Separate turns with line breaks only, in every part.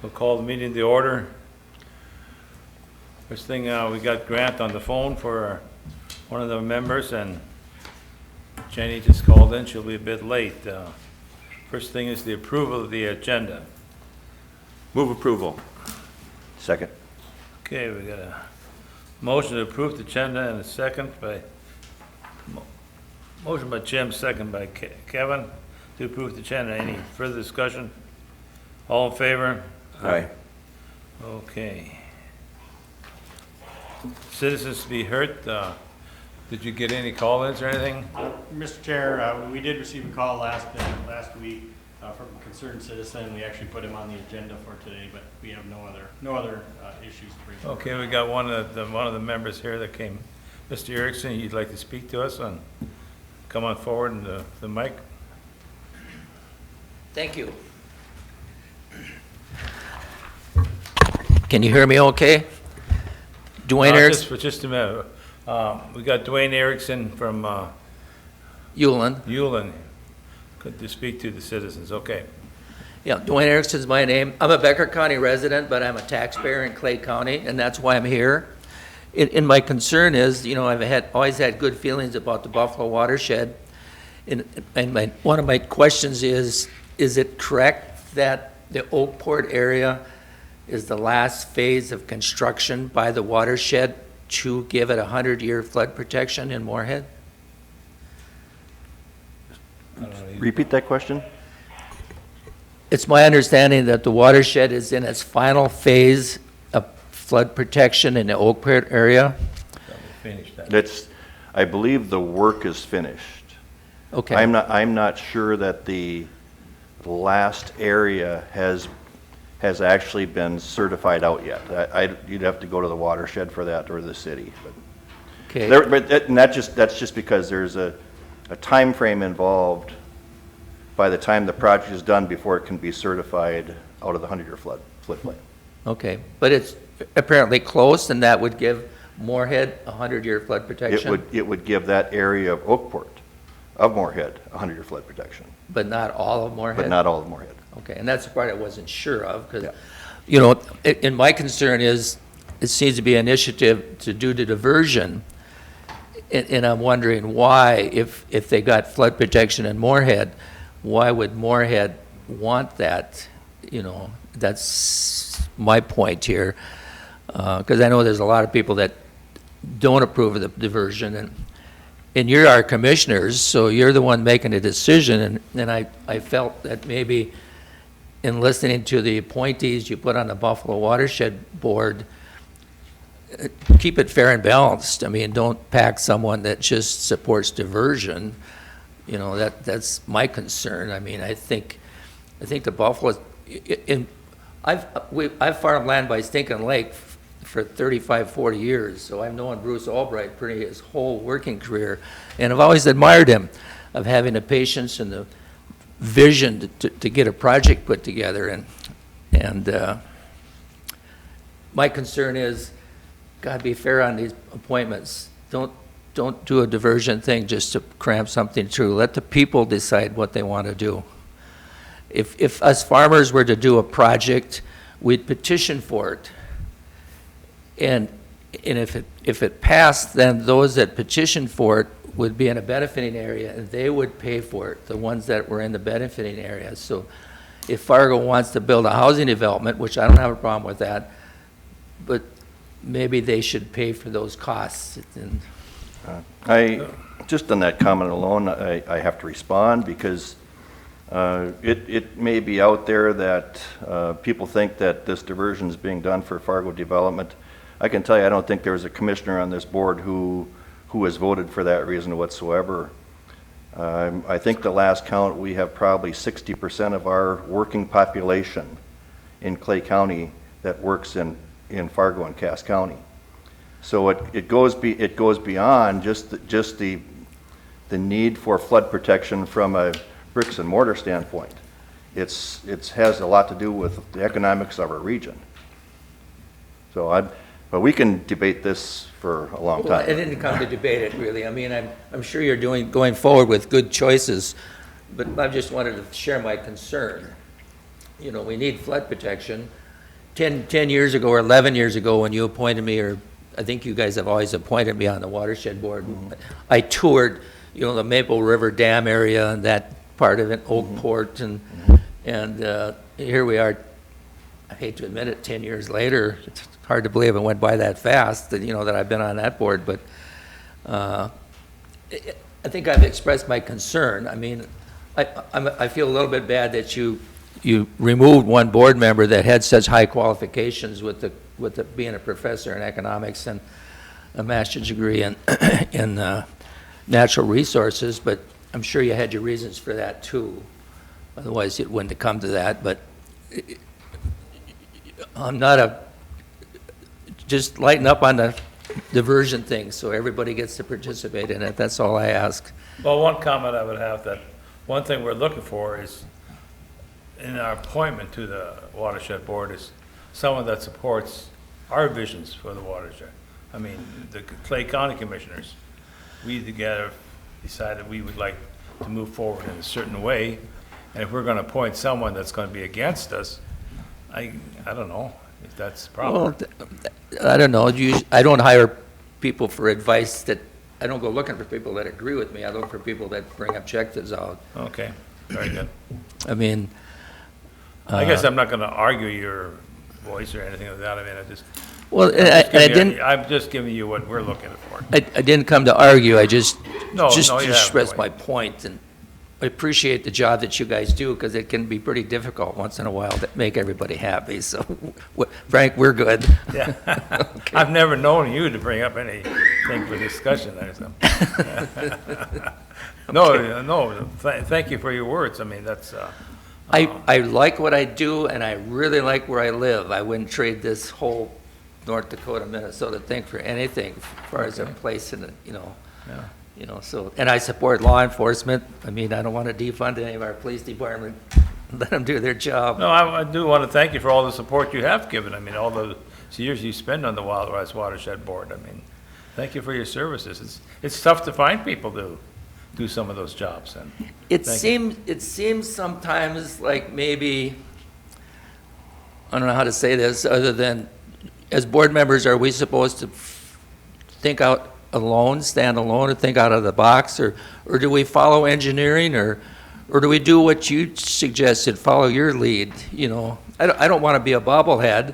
We'll call the meeting to order. First thing, we got Grant on the phone for one of the members, and Jenny just called in. She'll be a bit late. First thing is the approval of the agenda.
Move approval.
Second.
Okay, we got a motion to approve the agenda and a second by, motion by Jim, second by Kevin to approve the agenda. Any further discussion? All in favor?
Aye.
Okay. Citizens to be heard, did you get any call-ins or anything?
Mr. Chair, we did receive a call last week from a concerned citizen. We actually put him on the agenda for today, but we have no other issues to bring forward.
Okay, we got one of the members here that came. Mr. Erickson, you'd like to speak to us on, come on forward and the mic.
Thank you. Can you hear me okay? Dwayne Erickson,
Just a minute. We got Dwayne Erickson from
Ulen.
Ulen. Good to speak to the citizens. Okay.
Yeah, Dwayne Erickson's my name. I'm a Becker County resident, but I'm a taxpayer in Clay County, and that's why I'm here. And my concern is, I've always had good feelings about the Buffalo watershed. And one of my questions is it correct that the Oakport area is the last phase of construction by the watershed to give it a 100-year flood protection in Moorhead?
Repeat that question?
It's my understanding that the watershed is in its final phase of flood protection in the Oakport area.
Finish that.
That's, I believe the work is finished.
Okay.
I'm not sure that the last area has actually been certified out yet. You'd have to go to the watershed for that, or the city.
Okay.
And that's just because there's a time frame involved by the time the project is done before it can be certified out of the 100-year floodplain.
Okay, but it's apparently close, and that would give Moorhead a 100-year flood protection?
It would give that area of Oakport, of Moorhead, a 100-year flood protection,
But not all of Moorhead?
but not all of Moorhead.
Okay, and that's the part I wasn't sure of, because,
Yeah.
and my concern is, it seems to be an initiative to do the diversion, and I'm wondering why, if they got flood protection in Moorhead, why would Moorhead want that? That's my point here, because I know there's a lot of people that don't approve of the diversion, and you're our commissioners, so you're the one making the decision, and I felt that maybe in listening to the appointees you put on the Buffalo Watershed Board, keep it fair and balanced. I mean, don't pack someone that just supports diversion. That's my concern. I mean, I think the Buffalo, I've farmed land by Stinking Lake for 35, 40 years, so I've known Bruce Albright pretty his whole working career, and I've always admired him of having the patience and the vision to get a project put together, and my concern is, gotta be fair on these appointments. Don't do a diversion thing just to cram something through. Let the people decide what they want to do. If us farmers were to do a project, we'd petition for it, and if it passed, then those that petitioned for it would be in a benefiting area, and they would pay for it, the ones that were in the benefiting area. So if Fargo wants to build a housing development, which I don't have a problem with that, but maybe they should pay for those costs.
Just on that comment alone, I have to respond, because it may be out there that people think that this diversion is being done for Fargo development. I can tell you, I don't think there's a commissioner on this board who has voted for that reason whatsoever. I think the last count, we have probably 60% of our working population in Clay County that works in Fargo and Cass County. So it goes beyond just the need for flood protection from a bricks and mortar standpoint. It has a lot to do with the economics of our region. So but we can debate this for a long
Well,
time.
I didn't come to debate it, really. I mean, I'm sure you're going forward with good choices, but I just wanted to share my concern. We need flood protection, 10 years ago or 11 years ago, when you appointed me, or I think you guys have always appointed me on the watershed board, I toured, the Maple River Dam area and that part of it, Oakport, and here we are, I hate to admit it, 10 years later. It's hard to believe it went by that fast, that, that I've been on that board, but I think I've expressed my concern. I mean, I feel a little bit bad that you removed one board member that had such high qualifications with being a professor in economics and a master's degree in natural resources, but I'm sure you had your reasons for that too. Otherwise, it wouldn't have come to that, but I'm not just lighten up on the diversion thing so everybody gets to participate in it. That's all I ask.
Well, one comment I would have, that one thing we're looking for is, in our appointment to the watershed board, is someone that supports our visions for the watershed. I mean, the Clay County Commissioners, we together decided we would like to move forward in a certain way, and if we're going to appoint someone that's going to be against us, I don't know if that's proper.
Well, I don't know. I don't hire people for advice that, I don't go looking for people that agree with me. I look for people that bring objectives out.
Okay, very good.
I mean,
I guess I'm not going to argue your voice or anything like that. I mean,
I'm
just giving you what we're looking for.
I didn't come to argue. I just
No, you haven't,
expressed
Wayne.
my point, and I appreciate the job that you guys do, because it can be pretty difficult once in a while to make everybody happy. So, Frank, we're good.
Yeah. I've never known you to bring up anything for discussion there, so. No, thank you for your words. I mean, that's,
I like what I do, and I really like where I live. I wouldn't trade this whole North Dakota, Minnesota thing for anything as far as a place in it,
yeah.
So, and I support law enforcement. I mean, I don't want to defund any of our police department. Let them do their job.
No, I do want to thank you for all the support you have given. I mean, all the years you spend on the Wild Rice Watershed Board. I mean, thank you for your services. It's tough to find people to do some of those jobs. And
It
thank you.
seems sometimes like maybe, I don't know how to say this, other than, as board members, are we supposed to think out alone, stand alone, and think out of the box, or do we follow engineering, or do we do what you suggested, follow your lead? I don't want to be a bobblehead.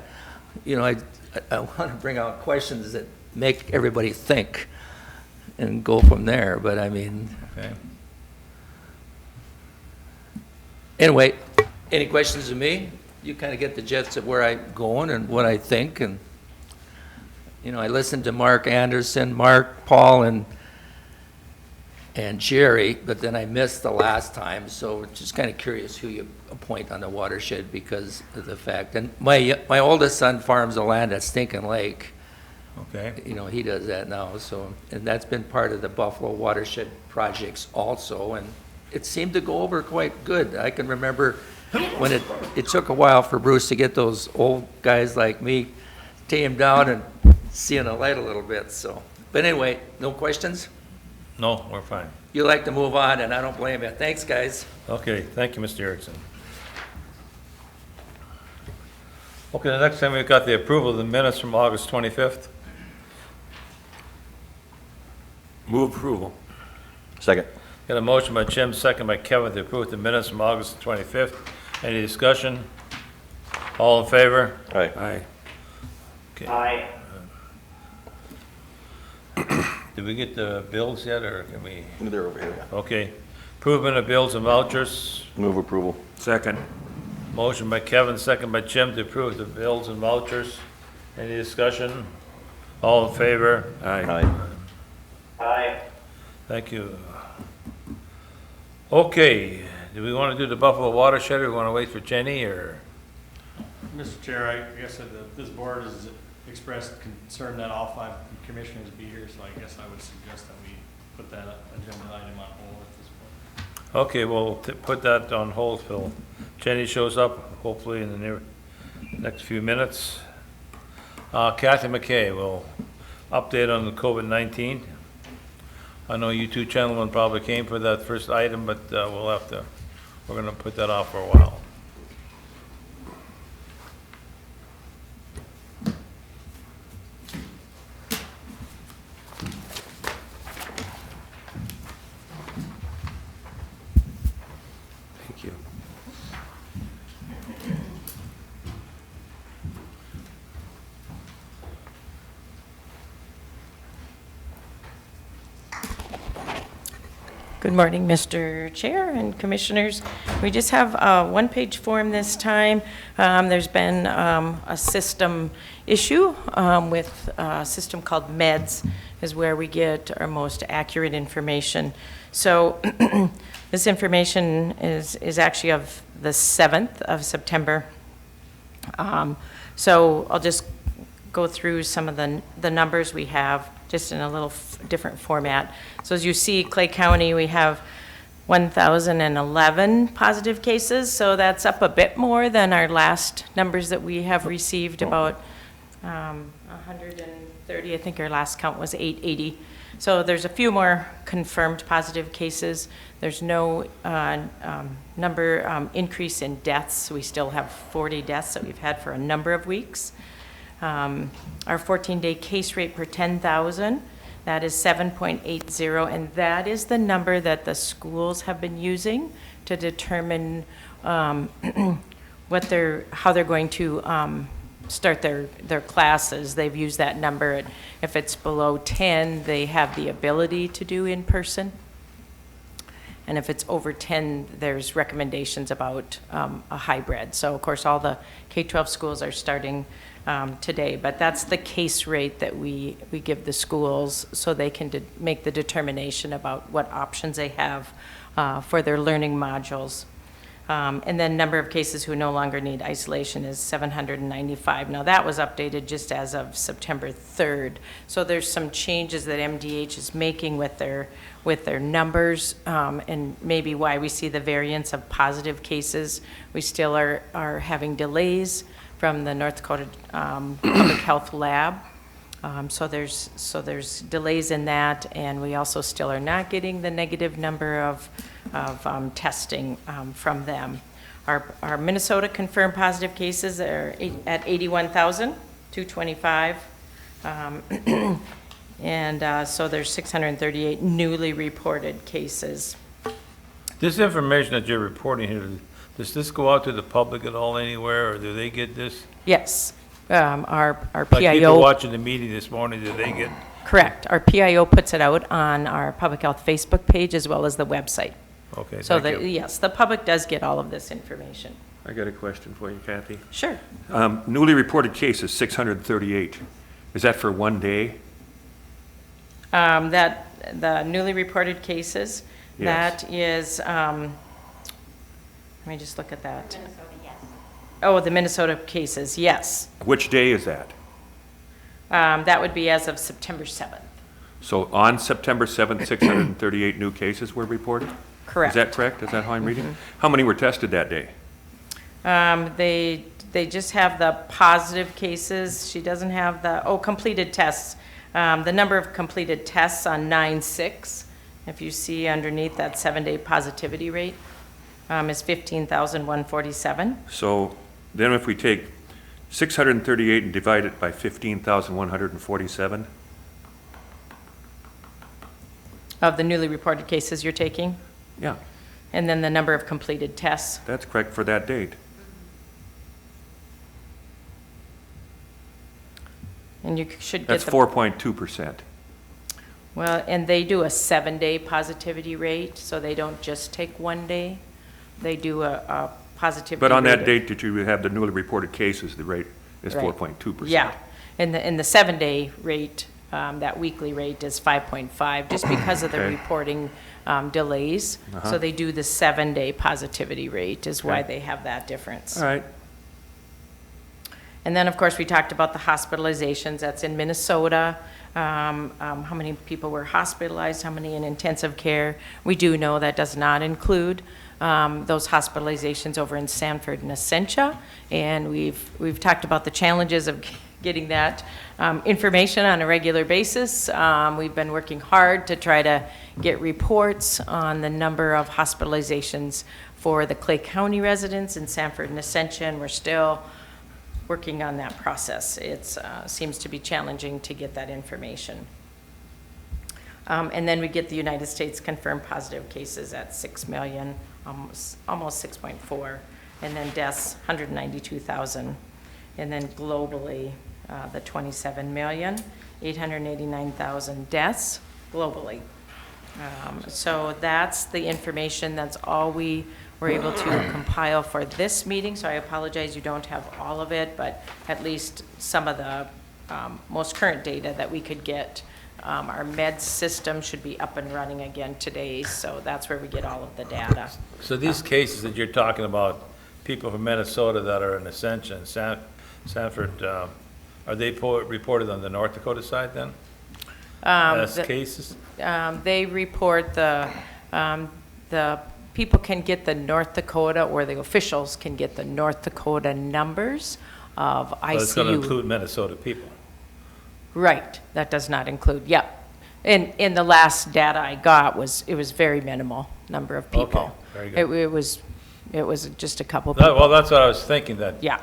I want to bring out questions that make everybody think and go from there, but I mean,
Okay.
anyway, any questions of me? You kind of get the gist of where I'm going and what I think, and I listened to Mark Anderson, Paul, and Jerry, but then I missed the last time, so just kind of curious who you appoint on the watershed because of the fact. And my oldest son farms the land at Stinking Lake.
Okay.
He does that now, so, and that's been part of the Buffalo watershed projects also, and it seemed to go over quite good. I can remember when it took a while for Bruce to get those old guys like me tamed down and seeing the light a little bit, so. But anyway, no questions?
No, we're fine.
You like to move on, and I don't blame you. Thanks, guys.
Okay, thank you, Mr. Erickson. Okay, the next time we've got the approval of the minutes from August 25th.
Move approval.
Second.
Got a motion by Jim, second by Kevin to approve the minutes from August 25th. Any discussion? All in favor?
All right.
Aye.
Okay. Did we get the bills yet, or can we?
They're over here.
Okay. Approval of bills and vouchers.
Move approval.
Second.
Motion by Kevin, second by Jim to approve the bills and vouchers. Any discussion? All in favor?
Aye.
Aye.
Thank you. Okay, do we want to do the Buffalo watershed, or we want to wait for Jenny, or?
Mr. Chair, I guess that this board has expressed concern that all 5 commissioners be here, so I guess I would suggest that we put that agenda item on hold at this point.
Okay, we'll put that on hold till Jenny shows up, hopefully in the next few minutes. Kathy McKay will update on the COVID-19. I know you two gentlemen probably came for that first item, but we're going to put that off for a while.
Good morning, Mr. Chair and Commissioners. We just have a one-page form this time. There's been a system issue with a system called MEDS, is where we get our most accurate information. So this information is actually of the 7th of September. So I'll just go through some of the numbers we have, just in a little different format. So as you see, Clay County, we have 1,011 positive cases, so that's up a bit more than our last numbers that we have received, about 130, I think our last count was 880. So there's a few more confirmed positive cases. There's no increase in deaths. We still have 40 deaths that we've had for a number of weeks. Our 14-day case rate per 10,000, that is 7.80, and that is the number that the schools have been using to determine how they're going to start their classes. They've used that number. If it's below 10, they have the ability to do in person. And if it's over 10, there's recommendations about a hybrid. So of course, all the K-12 schools are starting today, but that's the case rate that we give the schools so they can make the determination about what options they have for their learning modules. And then number of cases who no longer need isolation is 795. Now that was updated just as of September 3rd. So there's some changes that MDH is making with their numbers, and maybe why we see the variance of positive cases. We still are having delays from the North Dakota Public Health Lab. So there's delays in that, and we also still are not getting the negative number of testing from them. Our Minnesota confirmed positive cases are at 81,225. And so there's 638 newly reported cases.
This information that you're reporting here, does this go out to the public at all anywhere, or do they get this?
Yes, our
Like people
PIO,
watching the meeting this morning, do they get?
correct. Our PIO puts it out on our public health Facebook page as well as the website.
Okay,
So
thank you.
yes, the public does get all of this information.
I got a question for you, Kathy.
Sure.
Newly reported cases, 638. Is that for one day?
The newly reported cases,
Yes.
that is, let me just look at that. Oh, the Minnesota cases, yes.
Which day is that?
That would be as of September 7th.
So on September 7th, 638 new cases were reported?
Correct.
Is that correct? Is that how I'm reading? How many were tested that day?
They just have the positive cases. She doesn't have the, completed tests. The number of completed tests on 9/6, if you see underneath that 7-day positivity rate, is 15,147.
So then if we take 638 and divide it by 15,147,
Of the newly reported cases you're taking,
yeah,
and then the number of completed tests.
that's correct for that date.
And you should get
That's
the.
4.2%.
Well, and they do a 7-day positivity rate, so they don't just take 1 day. They do a positivity.
But on that
rate.
date that you have the newly reported cases, the rate is
Right.
4.2%.
Yeah, and the 7-day rate, that weekly rate is 5.5, just because of the
Okay.
reporting delays. So they do the 7-day positivity rate is why
Okay.
they have that difference.
All right.
And then, of course, we talked about the hospitalizations. That's in Minnesota. How many people were hospitalized, how many in intensive care. We do know that does not include those hospitalizations over in Sanford and Essentia. And we've talked about the challenges of getting that information on a regular basis. We've been working hard to try to get reports on the number of hospitalizations for the Clay County residents in Sanford and Essentia, and we're still working on that process. It seems to be challenging to get that information. And then we get the United States confirmed positive cases at 6 million, almost 6.4, and then deaths, 192,000. And then globally, the 27,889,000 deaths globally. So that's the information, that's all we were able to compile for this meeting, so I apologize you don't have all of it, but at least some of the most current data that we could get. Our med system should be up and running again today, so that's where we get all of the data.
So these cases that you're talking about, people from Minnesota that are in Ascension, Sanford, are they reported on the North Dakota side then? As
the-
cases?
They report the people can get the North Dakota, or the officials can get the North Dakota numbers of ICU.
But it's going to include Minnesota people.
Right, that does not include, yep. In the last data I got it was very minimal number of people.
Okay, very good.
It was just a couple
Well,
people.
that's what I was thinking, that
Yeah,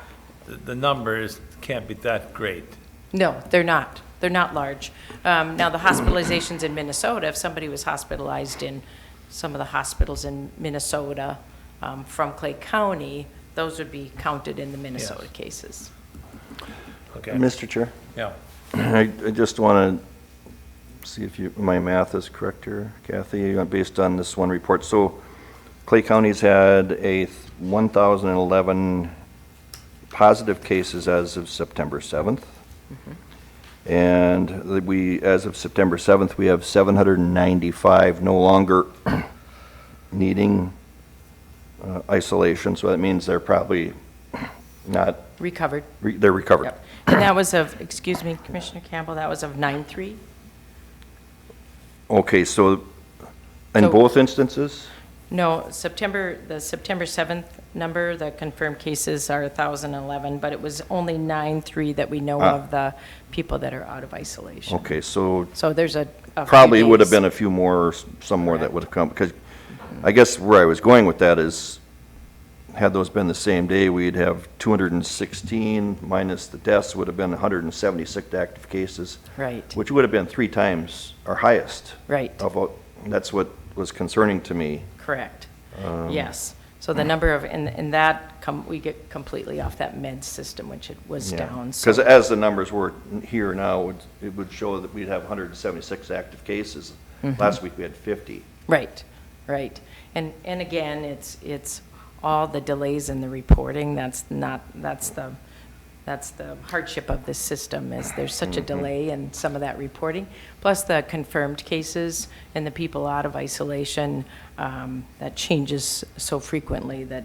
the number can't be that great.
no, they're not. They're not large. Now, the hospitalizations in Minnesota, if somebody was hospitalized in some of the hospitals in Minnesota from Clay County, those would be counted in the Minnesota
Yes.
cases.
Okay,
Mr. Chair,
yeah.
I just want to see if my math is correct here, Kathy, based on this one report. So Clay County's had 1,011 positive cases as of September 7th. And as of September 7th, we have 795 no longer needing isolation. So that means they're probably not,
Recovered.
they're recovered.
Yep. And that was of, excuse me, Commissioner Campbell, that was of 9/3?
Okay, so in
So-
both instances?
No, the September 7th number, the confirmed cases are 1,011, but it was only 9/3 that we know of the people that are out of isolation.
Okay, so
So there's a few
probably would have
days.
been a few more, some more that would have come, because I guess where I was going with that is, had those been the same day, we'd have 216 minus the deaths would have been 176 active cases,
Right,
which would have been 3 times our highest.
right,
That's what was concerning to me.
correct. Yes. So the number of, and that, we get completely off that med system, which it was down.
Because
So
as the numbers were here now, it would show that we'd have 176 active cases. Last week we had 50.
Right, right. And again, it's all the delays in the reporting. That's the hardship of this system, is there's such a delay in some of that reporting. Plus the confirmed cases and the people out of isolation, that changes so frequently that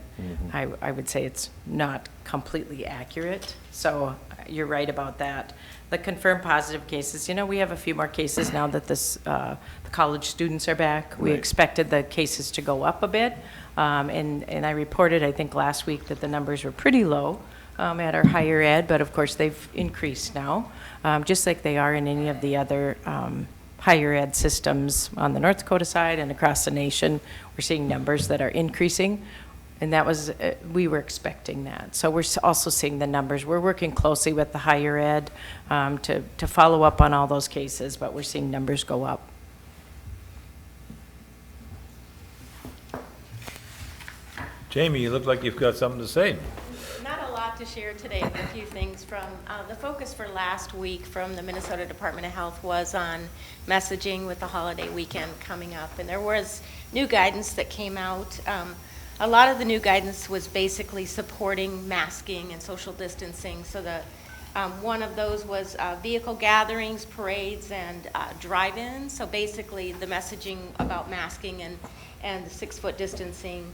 I would say it's not completely accurate. So you're right about that. The confirmed positive cases, we have a few more cases now that the college students are back. We
Right.
expected the cases to go up a bit. And I reported, I think, last week that the numbers were pretty low at our higher ed, but of course, they've increased now, just like they are in any of the other higher ed systems on the North Dakota side and across the nation. We're seeing numbers that are increasing, and that was, we were expecting that. So we're also seeing the numbers. We're working closely with the higher ed to follow up on all those cases, but we're seeing numbers go up.
Jamie, you look like you've got something to say.
Not a lot to share today, but a few things from, the focus for last week from the Minnesota Department of Health was on messaging with the holiday weekend coming up. And there was new guidance that came out. A lot of the new guidance was basically supporting masking and social distancing. So one of those was vehicle gatherings, parades, and drive-ins. So basically the messaging about masking and the 6-foot distancing.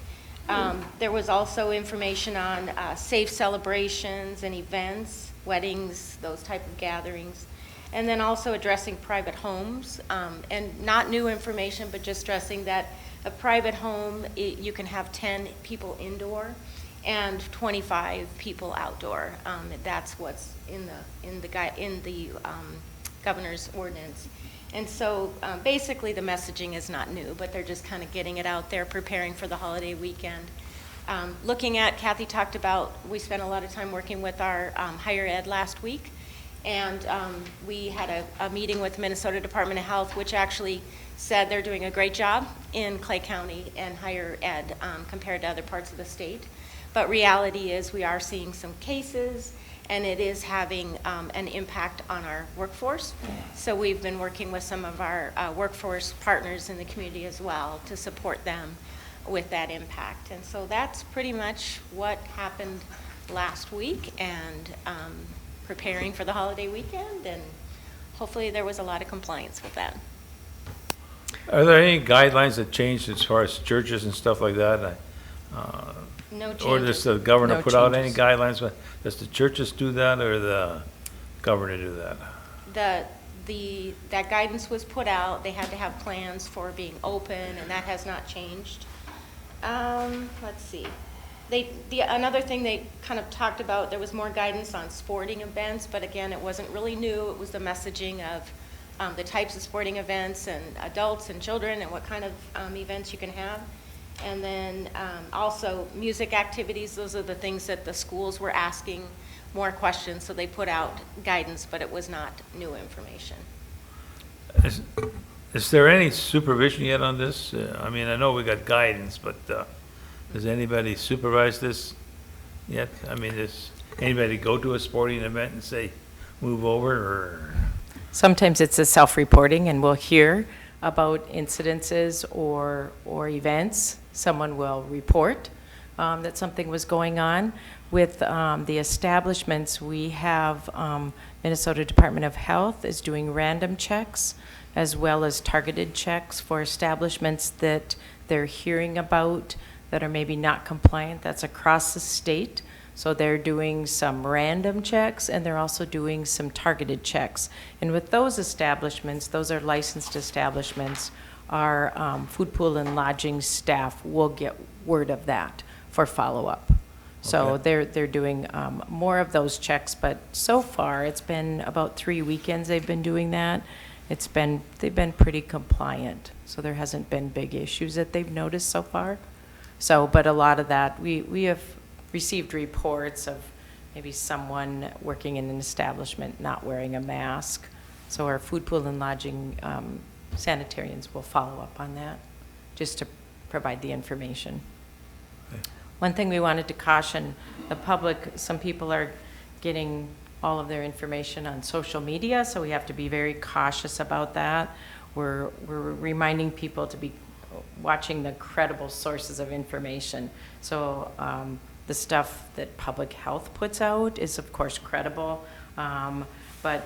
There was also information on safe celebrations and events, weddings, those type of gatherings. And then also addressing private homes, and not new information, but just stressing that a private home, you can have 10 people indoor and 25 people outdoor. That's what's in the governor's ordinance. And so basically the messaging is not new, but they're just kind of getting it out there, preparing for the holiday weekend. Looking at, Kathy talked about, we spent a lot of time working with our higher ed last week, and we had a meeting with the Minnesota Department of Health, which actually said they're doing a great job in Clay County and higher ed compared to other parts of the state. But reality is we are seeing some cases, and it is having an impact on our workforce. So we've been working with some of our workforce partners in the community as well to support them with that impact. And so that's pretty much what happened last week, and preparing for the holiday weekend, and hopefully there was a lot of compliance with that.
Are there any guidelines that changed as far as churches and stuff like that?
No
Or does
changes.
the governor
No
put out any
changes.
guidelines? Does the churches do that or the governor do that?
That guidance was put out. They had to have plans for being open, and that has not changed. Let's see. Another thing they kind of talked about, there was more guidance on sporting events, but again, it wasn't really new. It was the messaging of the types of sporting events and adults and children and what kind of events you can have. And then also music activities, those are the things that the schools were asking more questions, so they put out guidance, but it was not new information.
Is there any supervision yet on this? I mean, I know we got guidance, but does anybody supervise this yet? I mean, does anybody go to a sporting event and say, move over, or?
Sometimes it's a self-reporting, and we'll hear about incidences or events. Someone will report that something was going on. With the establishments, we have Minnesota Department of Health is doing random checks as well as targeted checks for establishments that they're hearing about that are maybe not compliant. That's across the state. So they're doing some random checks, and they're also doing some targeted checks. And with those establishments, those are licensed establishments, our food pool and lodging staff will get word of that for follow-up. So
Okay.
they're doing more of those checks, but so far, it's been about 3 weekends they've been doing that. They've been pretty compliant, so there hasn't been big issues that they've noticed so far. So, but a lot of that, we have received reports of maybe someone working in an establishment not wearing a mask. So our food pool and lodging sanitarians will follow up on that, just to provide the information. One thing we wanted to caution the public, some people are getting all of their information on social media, so we have to be very cautious about that. We're reminding people to be watching the credible sources of information. So the stuff that public health puts out is of course credible, but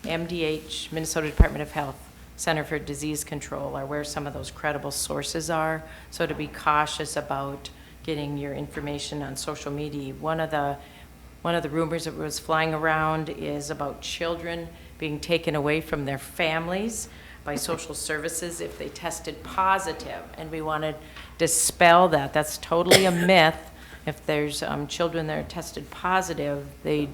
MDH, Minnesota Department of Health, Center for Disease Control are where some of those credible sources are. So to be cautious about getting your information on social media. One of the rumors that was flying around is about children being taken away from their families by social services if they tested positive, and we want to dispel that. That's totally a myth. If there's children that are tested positive, they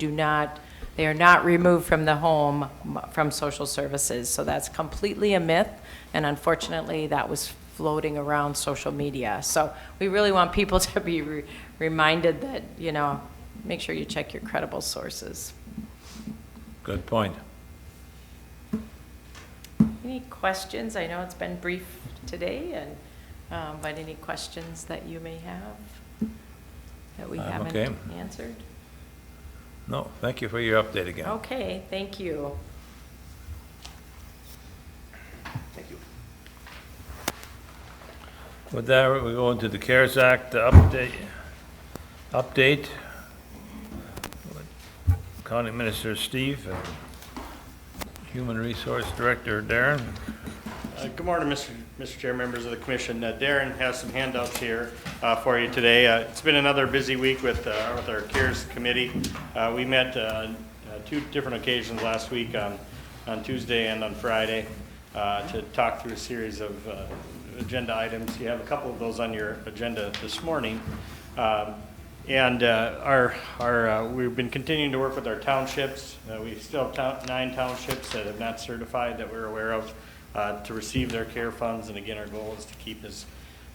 are not removed from the home from social services. So that's completely a myth, and unfortunately, that was floating around social media. So we really want people to be reminded that, make sure you check your credible sources.
Good point.
Any questions? I know it's been brief today, and but any questions that you may have that we
I'm
haven't
okay.
answered?
No, thank you for your update again.
Okay, thank you.
Thank you.
With that, we go into the CARES Act update. County Minister Steve and Human Resource Director Darren.
Good morning, Mr. Chair, members of the commission. Darren has some handouts here for you today. It's been another busy week with our CARES committee. We met 2 different occasions last week on Tuesday and on Friday to talk through a series of agenda items. You have a couple of those on your agenda this morning. And we've been continuing to work with our townships. We still have 9 townships that have not certified that we're aware of to receive their care funds. And again, our goal is to keep as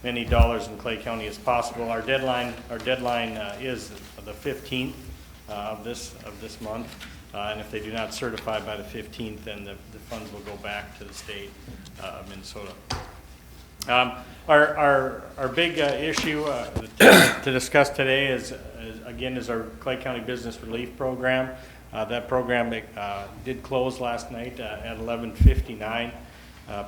many dollars in Clay County as possible. Our deadline is the 15th of this month. And if they do not certify by the 15th, then the funds will go back to the state of Minnesota. Our big issue to discuss today is our Clay County Business Relief Program. That program did close last night at 11:59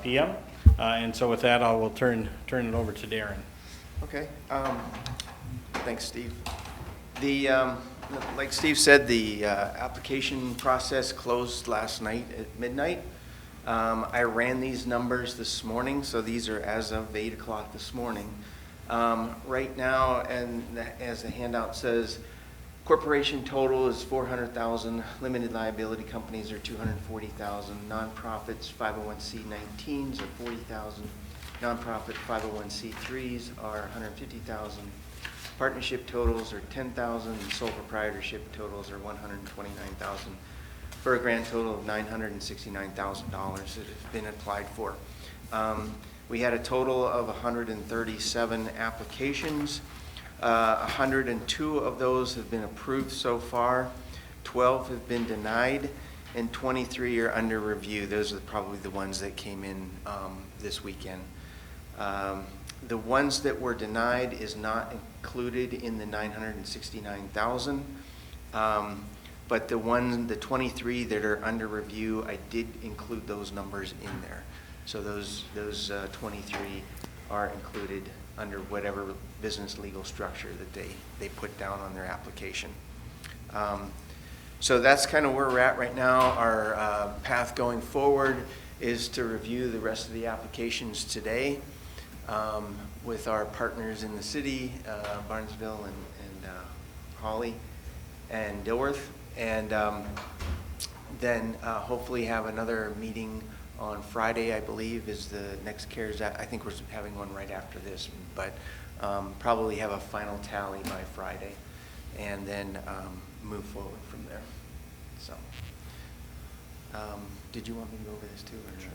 PM. And so with that, I will turn it over to Darren.
Okay, thanks, Steve. Like Steve said, the application process closed last night at midnight. I ran these numbers this morning, so these are as of 8 o'clock this morning. Right now, and as the handout says, corporation total is 400,000, limited liability companies are 240,000, nonprofits 501c19s are 40,000, nonprofit 501c3s are 150,000, partnership totals are 10,000, and sole proprietorship totals are 129,000, for a grand total of $969,000 that have been applied for. We had a total of 137 applications. 102 of those have been approved so far, 12 have been denied, and 23 are under review. Those are probably the ones that came in this weekend. The ones that were denied is not included in the 969,000, but the 23 that are under review, I did include those numbers in there. So those 23 are included under whatever business legal structure that they put down on their application. So that's kind of where we're at right now. Our path going forward is to review the rest of the applications today with our partners in the city, Barnesville and Hawley and Dilworth, and then hopefully have another meeting on Friday, I believe, is the next CARES Act. I think we're having one right after this, but probably have a final tally by Friday, and then move forward from there. So, did you want me to go over this too? Or sure.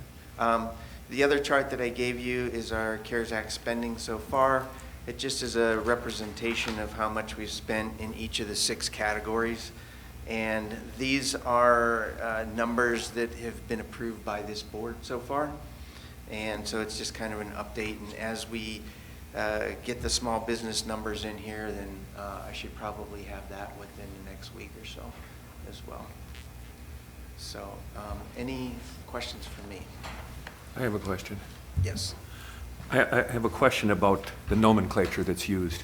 The other chart that I gave you is our CARES Act spending so far. It just is a representation of how much we've spent in each of the 6 categories. And these are numbers that have been approved by this board so far. And so it's just kind of an update. And as we get the small business numbers in here, then I should probably have that within the next week or so as well. So any questions for me?
I have a question.
Yes.
I have a question about the nomenclature that's used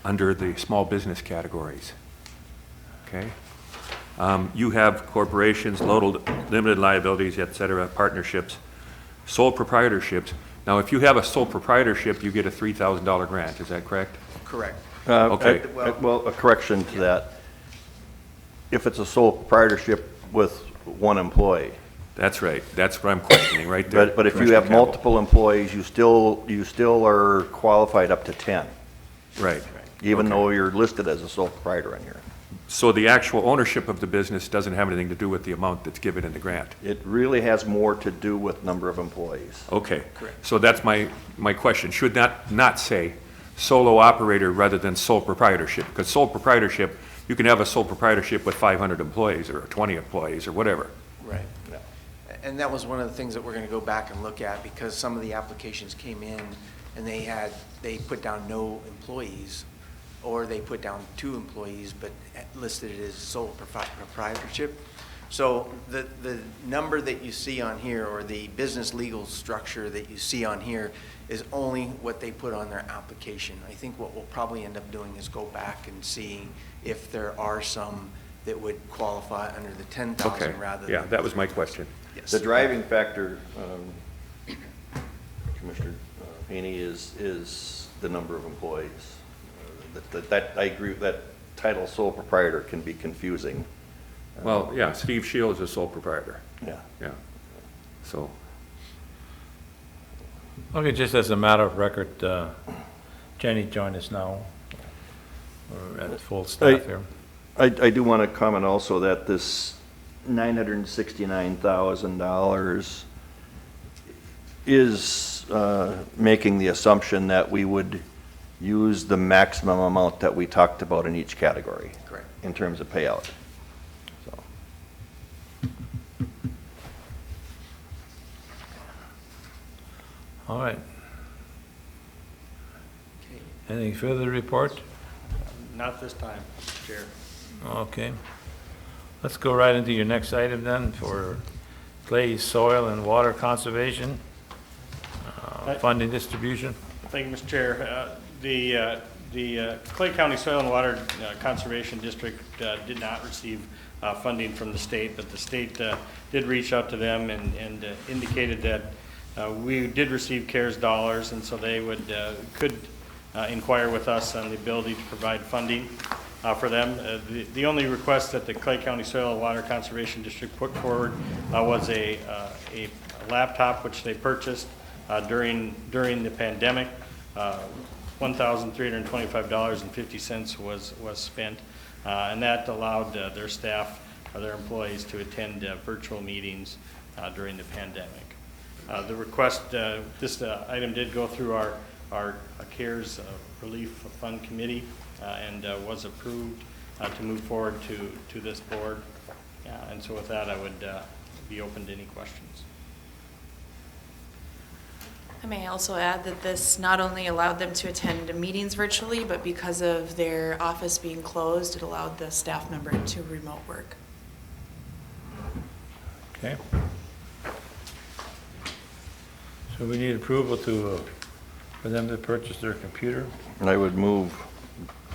under the small business categories. Okay? You have corporations, limited liabilities, et cetera, partnerships, sole proprietorships. Now, if you have a sole proprietorship, you get a $3,000 grant. Is that correct?
Correct.
Okay.
Well, a correction to that. If it's a sole proprietorship with one employee.
That's right. That's what I'm questioning right there.
But if you
Commissioner
have
Campbell.
multiple employees, you still are qualified up to 10,
Right.
even
Okay.
though you're listed as a sole proprietor in here.
So the actual ownership of the business doesn't have anything to do with the amount that's given in the grant?
It really has more to do with number of employees.
Okay.
Correct.
So that's my question. Should not say solo operator rather than sole proprietorship? Because sole proprietorship, you can have a sole proprietorship with 500 employees or 20 employees or whatever.
Right. And that was one of the things that we're going to go back and look at, because some of the applications came in and they put down no employees, or they put down 2 employees but listed it as sole proprietorship. So the number that you see on here, or the business legal structure that you see on here, is only what they put on their application. I think what we'll probably end up doing is go back and see if there are some that would qualify under the 10,000
Okay.
rather than.
Yeah, that was my question.
Yes.
The driving factor, Commissioner Haney, is the number of employees. That I agree with that title, sole proprietor, can be confusing.
Well, yeah, Steve Shields is a sole proprietor.
Yeah.
Yeah. So,
Okay, just as a matter of record, Jenny joined us now. We're at full staff here.
I do want to comment also that this $969,000 is making the assumption that we would use the maximum amount that we talked about in each category.
Correct.
In terms of payout. So.
All right. Anything further to report?
Not this time, Chair.
Okay. Let's go right into your next item then for clay, soil, and water conservation, funding distribution.
Thank you, Mr. Chair. The Clay County Soil and Water Conservation District did not receive funding from the state, but the state did reach out to them and indicated that we did receive CARES dollars, and so they could inquire with us on the ability to provide funding for them. The only request that the Clay County Soil and Water Conservation District put forward was a laptop, which they purchased during the pandemic. $1,325.50 was spent, and that allowed their staff, their employees, to attend virtual meetings during the pandemic. The request, this item did go through our CARES Relief Fund Committee and was approved to move forward to this board. And so with that, I would be open to any questions.
I may also add that this not only allowed them to attend meetings virtually, but because of their office being closed, it allowed the staff member to remote work.
Okay. So we need approval for them to purchase their computer.
And I would move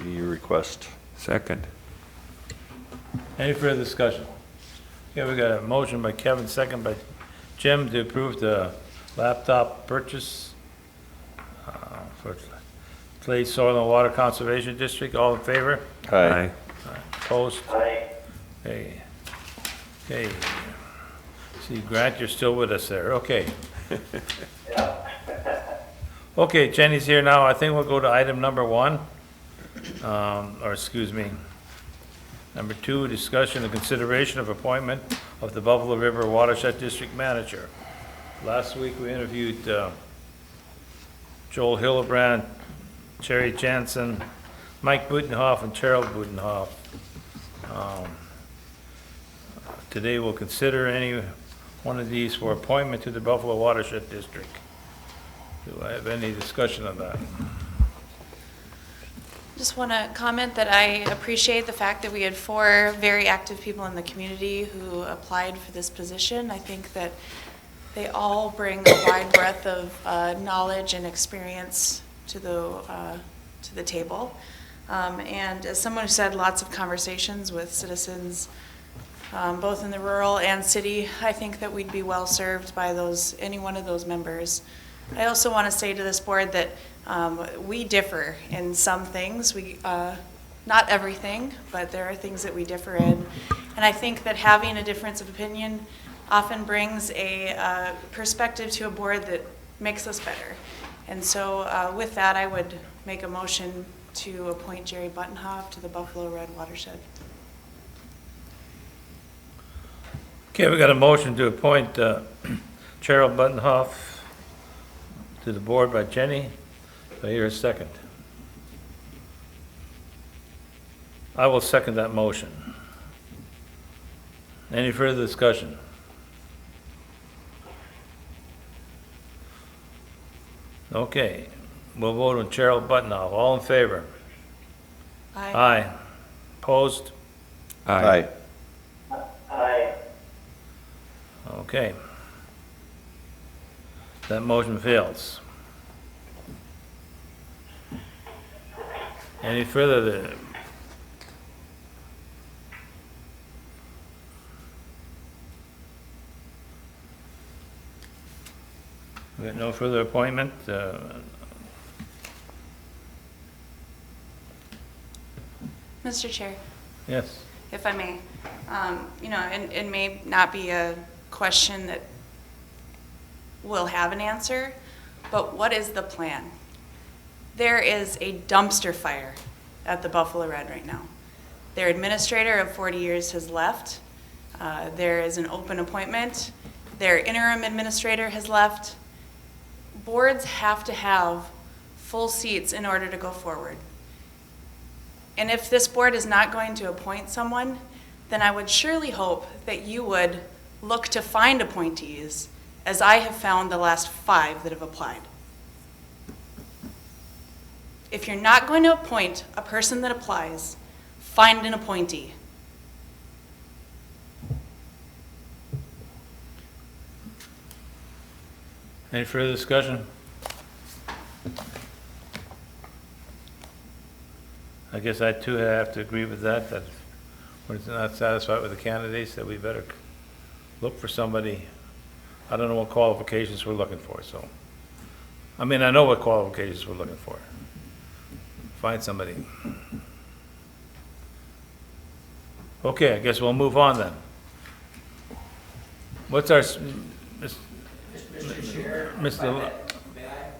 the request.
Second.
Any further discussion? Okay, we got a motion by Kevin, second by Jim to approve the laptop purchase for Clay Soil and Water Conservation District. All in favor?
Aye.
Opposed? Aye. Okay. Okay. See, Grant, you're still with us there. Okay. Okay, Jenny's here now. I think we'll go to item number 1. Or excuse me. Number 2, discussion and consideration of appointment of the Buffalo River Watershed District Manager. Last week, we interviewed Joel Hillebrand, Cherry Jansen, Mike Butenhoff, and Gerald Butenhoff. Today, we'll consider any one of these for appointment to the Buffalo Watershed District. Do I have any discussion on that?
Just want to comment that I appreciate the fact that we had 4 very active people in the community who applied for this position. I think that they all bring a wide breadth of knowledge and experience to the table. And as someone who's had lots of conversations with citizens, both in the rural and city, I think that we'd be well served by any one of those members. I also want to say to this board that we differ in some things. Not everything, but there are things that we differ in. And I think that having a difference of opinion often brings a perspective to a board that makes us better. And so with that, I would make a motion to appoint Jerry Butenhoff to the Buffalo Red Watershed.
Okay, we got a motion to appoint Gerald Butenhoff to the board by Jenny. Do I hear a second? I will second that motion. Any further discussion? Okay, we'll vote on Gerald Butenhoff. All in favor? Aye. Opposed?
Aye.
Okay. That motion fails. Any further? We got no further appointment?
Mr. Chair,
Yes.
if I may, it may not be a question that will have an answer, but what is the plan? There is a dumpster fire at the Buffalo Red right now. Their administrator of 40 years has left. There is an open appointment. Their interim administrator has left. Boards have to have full seats in order to go forward. And if this board is not going to appoint someone, then I would surely hope that you would look to find appointees, as I have found the last 5 that have applied. If you're not going to appoint a person that applies, find an appointee.
Any further discussion? I guess I too have to agree with that we're not satisfied with the candidates, that we better look for somebody. I don't know what qualifications we're looking for, so. I mean, I know what qualifications we're looking for. Find somebody. Okay, I guess we'll move on then. What's our,
Mr. Chair,
Mr.
may I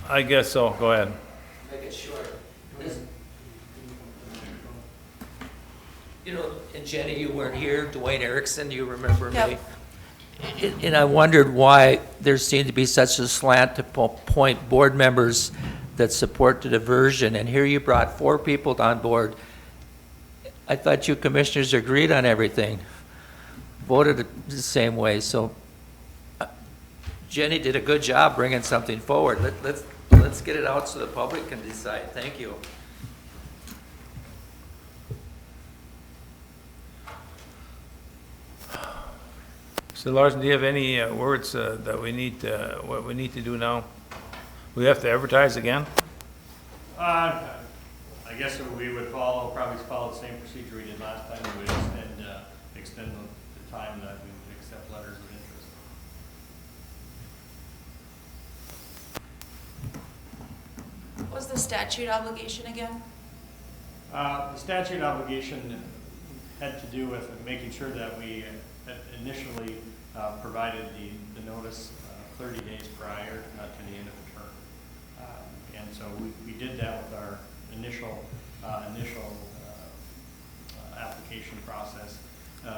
I guess so, go ahead.
make it short? You know, and Jenny, you weren't here, Dwayne Erickson, you remember me?
Yep.
And I wondered why there seemed to be such a slant to appoint board members that support the diversion, and here you brought 4 people on board. I thought you commissioners agreed on everything, voted the same way, so Jenny did a good job bringing something forward. Let's get it out so the public can decide. Thank you.
So Larson, do you have any words that we need, what we need to do now? We have to advertise again?
I guess we would probably follow the same procedure we did last time. We would extend the time that we would accept letters of interest.
What was the statute obligation again?
The statute obligation had to do with making sure that we initially provided the notice 30 days prior to the end of the term. And so we did that with our initial application process.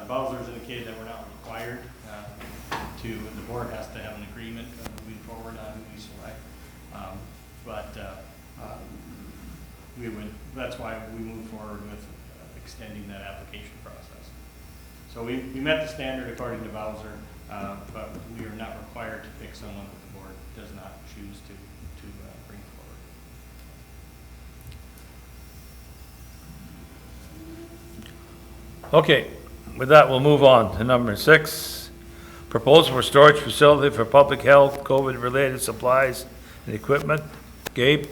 Bowser's indicated that we're not required the board has to have an agreement moving forward on who we select. That's why we move forward with extending that application process. So we met the standard according to Bowser, but we are not required to pick someone that the board does not choose to bring forward.
Okay, with that, we'll move on to number 6. Proposal for storage facility for public health, COVID-related supplies and equipment. Gabe?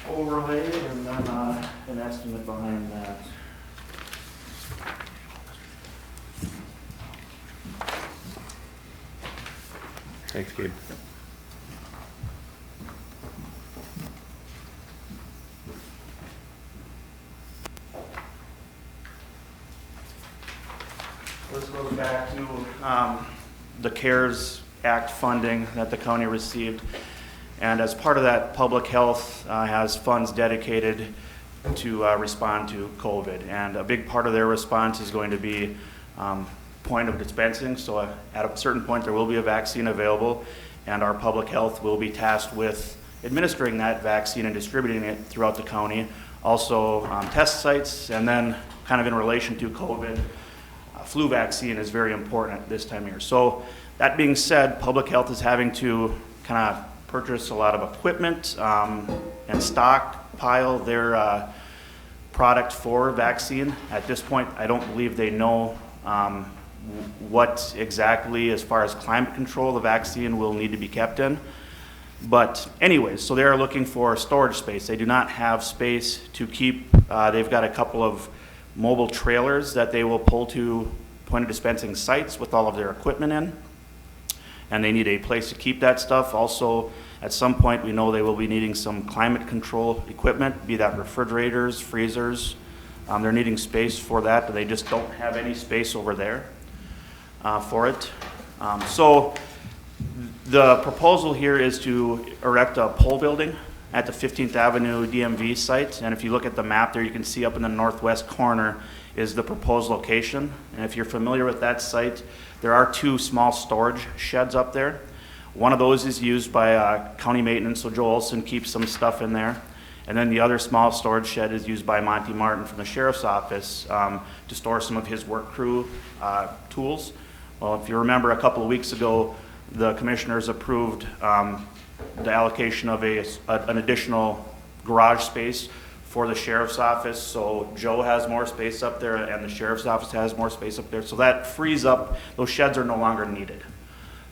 Overlay and then an estimate behind that.
Thanks, Gabe.
Let's go back to the CARES Act funding that the county received. And as part of that, public health has funds dedicated to respond to COVID. And a big part of their response is going to be point of dispensing. So at a certain point, there will be a vaccine available, and our public health will be tasked with administering that vaccine and distributing it throughout the county. Also test sites, and then kind of in relation to COVID, flu vaccine is very important at this time of year. So that being said, public health is having to kind of purchase a lot of equipment and stockpile their product for vaccine. At this point, I don't believe they know what exactly, as far as climate control, the vaccine will need to be kept in. But anyways, so they are looking for storage space. They do not have space to keep, they've got a couple of mobile trailers that they will pull to point of dispensing sites with all of their equipment in. And they need a place to keep that stuff. Also, at some point, we know they will be needing some climate control equipment, be that refrigerators, freezers. They're needing space for that, but they just don't have any space over there for it. So the proposal here is to erect a pole building at the 15th Avenue DMV site. And if you look at the map there, you can see up in the northwest corner is the proposed location. And if you're familiar with that site, there are 2 small storage sheds up there. One of those is used by county maintenance, so Joe Olson keeps some stuff in there. And then the other small storage shed is used by Monty Martin from the sheriff's office to store some of his work crew tools. Well, if you remember, a couple of weeks ago, the commissioners approved the allocation of an additional garage space for the sheriff's office. So Joe has more space up there and the sheriff's office has more space up there. So that frees up, those sheds are no longer needed.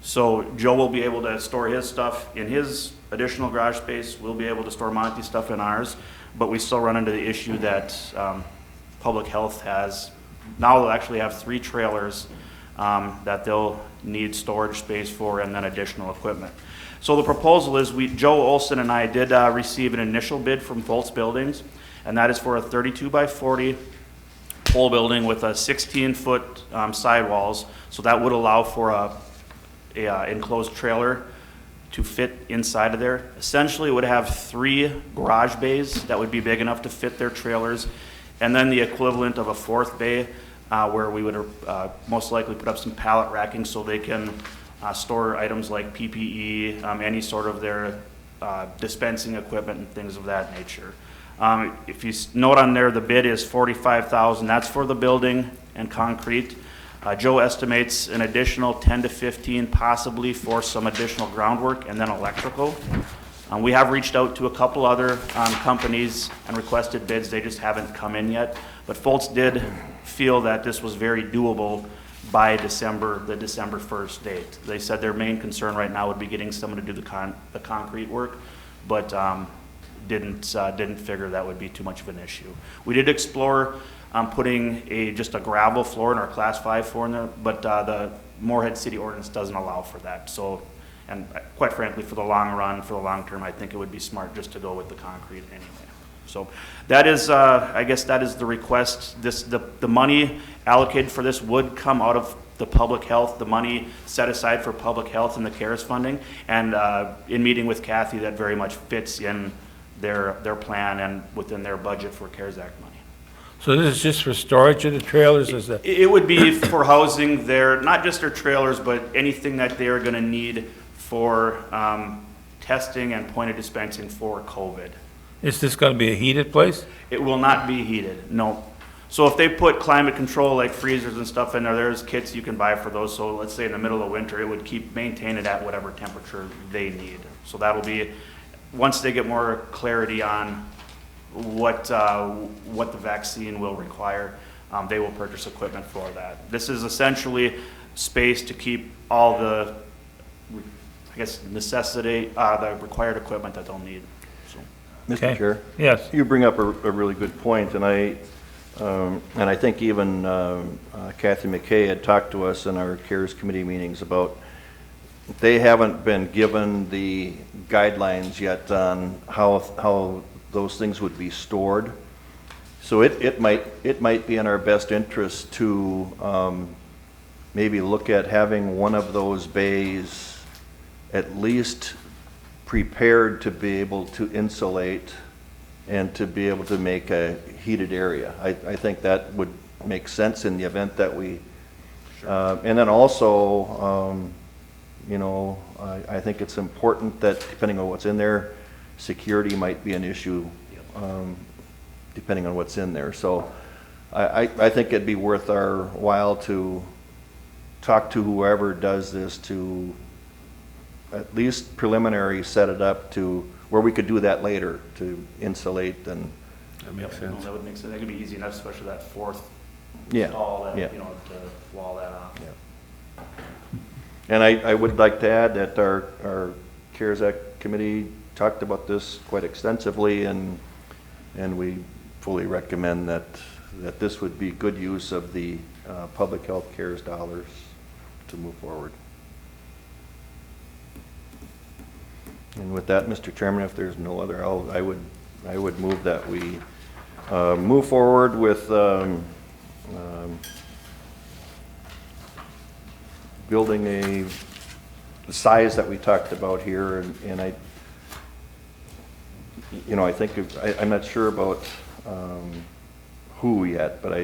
So Joe will be able to store his stuff in his additional garage space. We'll be able to store Monty's stuff in ours. But we still run into the issue that public health has, now they'll actually have 3 trailers that they'll need storage space for and then additional equipment. So the proposal is, Joe Olson and I did receive an initial bid from Foltz Buildings, and that is for a 32 by 40 pole building with a 16-foot sidewalls. So that would allow for a enclosed trailer to fit inside of there. Essentially, it would have 3 garage bays that would be big enough to fit their trailers, and then the equivalent of a 4th bay where we would most likely put up some pallet racking so they can store items like PPE, any sort of their dispensing equipment and things of that nature. If you note on there, the bid is $45,000. That's for the building and concrete. Joe estimates an additional 10 to 15 possibly for some additional groundwork and then electrical. We have reached out to a couple other companies and requested bids. They just haven't come in yet. But Foltz did feel that this was very doable by the December 1st date. They said their main concern right now would be getting someone to do the concrete work, but didn't figure that would be too much of an issue. We did explore putting just a gravel floor in our Class 5 floor in there, but the Moorhead City ordinance doesn't allow for that. So, and quite frankly, for the long run, for the long term, I think it would be smart just to go with the concrete anyway. So that is, I guess that is the request. The money allocated for this would come out of the public health, the money set aside for public health and the CARES funding. And in meeting with Kathy, that very much fits in their plan and within their budget for CARES Act money.
So this is just for storage of the trailers, is that?
It would be for housing their, not just their trailers, but anything that they are going to need for testing and point of dispensing for COVID.
Is this gonna be a heated place?
It will not be heated, no. So if they put climate control like freezers and stuff in there, there's kits you can buy for those. So let's say in the middle of winter, it would maintain it at whatever temperature they need. So that'll be, once they get more clarity on what the vaccine will require, they will purchase equipment for that. This is essentially space to keep all the, I guess, the required equipment that they'll need. So.
Okay.
Mr. Chair?
Yes.
You bring up a really good point, and I think even Kathy McKay had talked to us in our CARES committee meetings about they haven't been given the guidelines yet on how those things would be stored. So it might be in our best interest to maybe look at having one of those bays at least prepared to be able to insulate and to be able to make a heated area. I think that would make sense in the event that we, and then also, you know, I think it's important that depending on what's in there, security might be an issue, depending on what's in there. So I think it'd be worth our while to talk to whoever does this to at least preliminary set it up to where we could do that later to insulate and.
That makes
Yep,
sense.
That would make sense. That could be easy enough, especially that 4th
Yeah,
stall that,
yeah.
you know, to wall that off.
Yeah. And I would like to add that our CARES Act committee talked about this quite extensively, and we fully recommend that this would be good use of the public health CARES dollars to move forward. And with that, Mr. Chairman, if there's no other, I would move that we move forward with building the size that we talked about here, and I think I'm not sure about who yet, but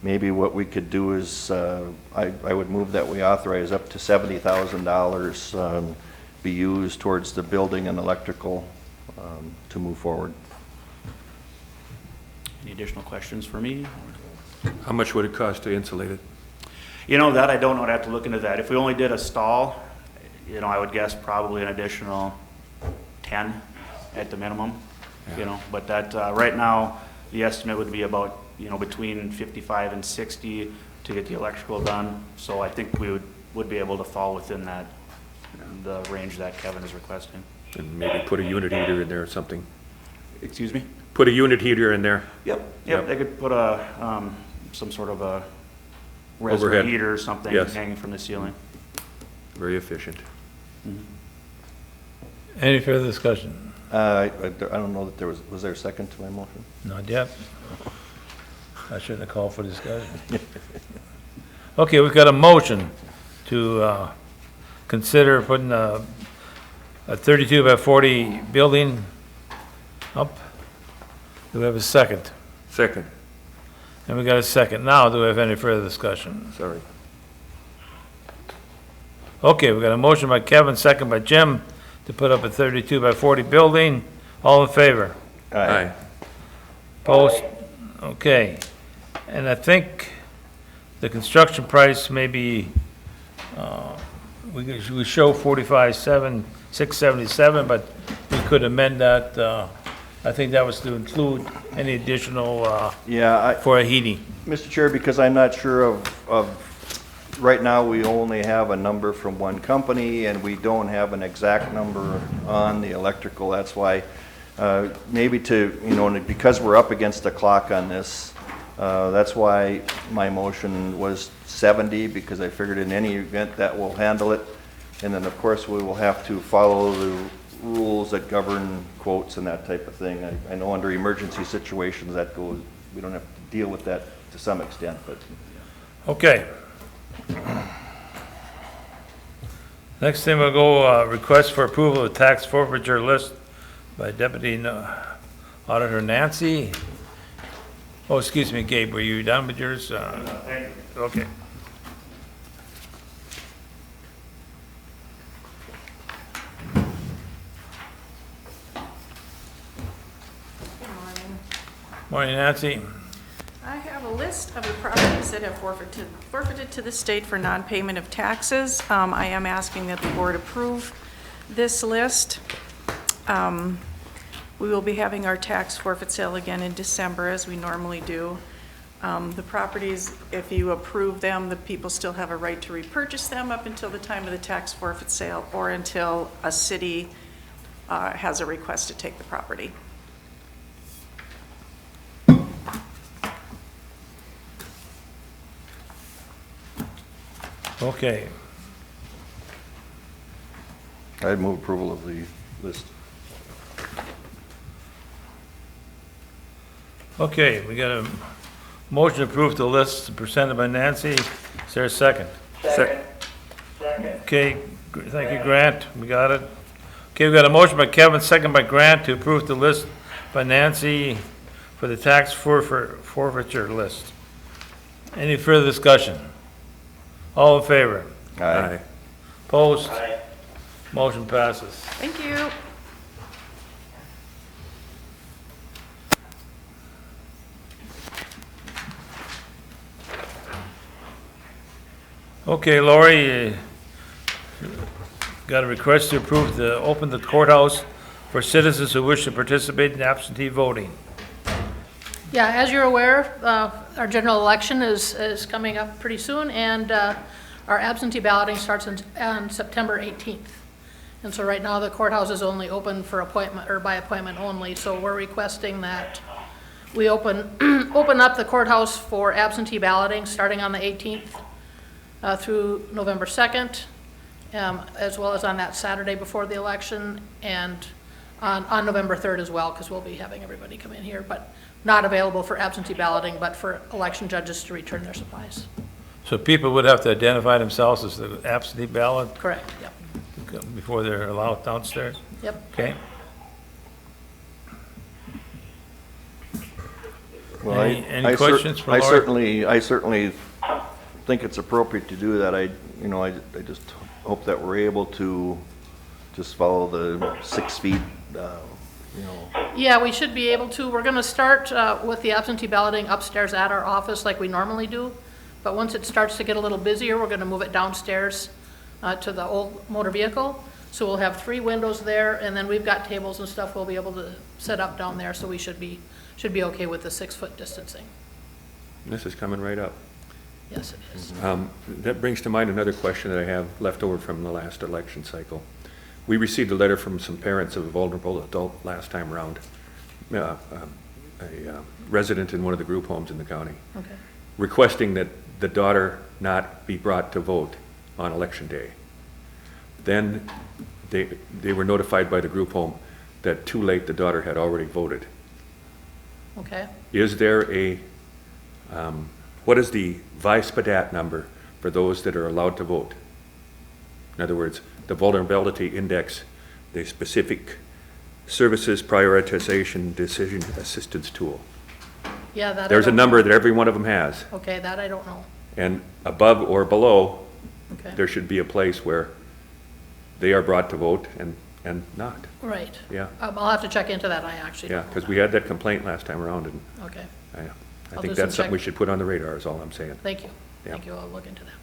maybe what we could do is I would move that we authorize up to $70,000 be used towards the building and electrical to move forward.
Any additional questions for me?
How much would it cost to insulate it?
You know, that I don't know, I'd have to look into that. If we only did a stall, you know, I would guess probably an additional 10 at the minimum, you know, but that, right now, the estimate would be about, you know, between 55 and 60 to get the electrical done. So I think we would be able to fall within that, the range that Kevin is requesting.
And maybe put a unit heater in there or something.
Excuse me?
Put a unit heater in there.
Yep,
Yep.
they could put a, some sort of a reservoir
Overhead.
heater or something
Yes.
hanging from the ceiling.
Very efficient.
Any further discussion?
I don't know that was there a second to my motion?
Not yet. I shouldn't have called for discussion. Okay, we've got a motion to consider putting a 32 by 40 building up. Do we have a second?
Second,
And we got a second. Now, do we have any further discussion?
sorry.
Okay, we got a motion by Kevin, second by Jim, to put up a 32 by 40 building. All in favor?
Aye.
Opposed? Okay. And I think the construction price may be, we show 45,677, but we could amend that. I think that was to include any additional
Yeah,
for a heating.
Mr. Chair, because I'm not sure of, right now, we only have a number from one company, and we don't have an exact number on the electrical. That's why, maybe to, you know, because we're up against the clock on this, that's why my motion was 70, because I figured in any event that will handle it. And then, of course, we will have to follow the rules that govern quotes and that type of thing. I know under emergency situations that goes, we don't have to deal with that to some extent, but
Okay. Next thing we'll go, request for approval of tax forfeiture list by Deputy Auditor Nancy. Oh, excuse me, Gabe, were you done with yours? Okay. Morning, Nancy.
I have a list of the properties that have forfeited to the state for non-payment of taxes. I am asking that the board approve this list. We will be having our tax forfeit sale again in December, as we normally do. The properties, if you approve them, the people still have a right to repurchase them up until the time of the tax forfeit sale, or until a city has a request to take the property.
Okay.
I'd move approval of the list.
Okay, we got a motion to approve the list presented by Nancy. Is there a second?
Second.
Okay, thank you, Grant. We got it. Okay, we got a motion by Kevin, second by Grant to approve the list by Nancy for the tax forfeiture list. Any further discussion? All in favor?
Aye.
Opposed? Motion passes.
Thank you.
Okay, Lori, got a request to approve open the courthouse for citizens who wish to participate in absentee voting.
Yeah, as you're aware, our general election is coming up pretty soon, and our absentee balloting starts on September 18th. And so right now, the courthouse is only open for appointment, or by appointment only, so we're requesting that we open up the courthouse for absentee balloting, starting on the 18th through November 2nd, as well as on that Saturday before the election, and on November 3rd as well, because we'll be having everybody come in here, but not available for absentee balloting, but for election judges to return their supplies.
So people would have to identify themselves as the absentee ballot
Correct, yep,
before they're allowed downstairs?
yep.
Okay?
Well,
Any questions for
I
Lori?
certainly think it's appropriate to do that. I just hope that we're able to just follow the 6 feet,
Yeah, we should be able to. We're going to start with the absentee balloting upstairs at our office like we normally do. But once it starts to get a little busier, we're going to move it downstairs to the old motor vehicle. So we'll have 3 windows there, and then we've got tables and stuff we'll be able to set up down there, so we should be okay with the 6-foot distancing.
This is coming right up.
Yes, it is.
That brings to mind another question that I have left over from the last election cycle. We received a letter from some parents of a vulnerable adult last time around, a resident in one of the group homes in the county,
Okay.
requesting that the daughter not be brought to vote on election day. Then they were notified by the group home that too late, the daughter had already voted.
Okay.
Is there what is the VISPADAT number for those that are allowed to vote? In other words, the vulnerability index, the specific services prioritization decision assistance tool.
Yeah, that I
There's a
don't
number
know.
that every one of them has.
Okay, that I don't know.
And above or below,
Okay.
there should be a place where they are brought to vote and not.
Right.
Yeah.
I'll have to check into that. I actually
Yeah,
don't know
because
that.
we had that complaint last time around, and
Okay.
I
I'll
think
do some
that's something we
check.
should put on the radar, is all I'm saying.
Thank you.
Yeah.
Thank you. I'll look into that.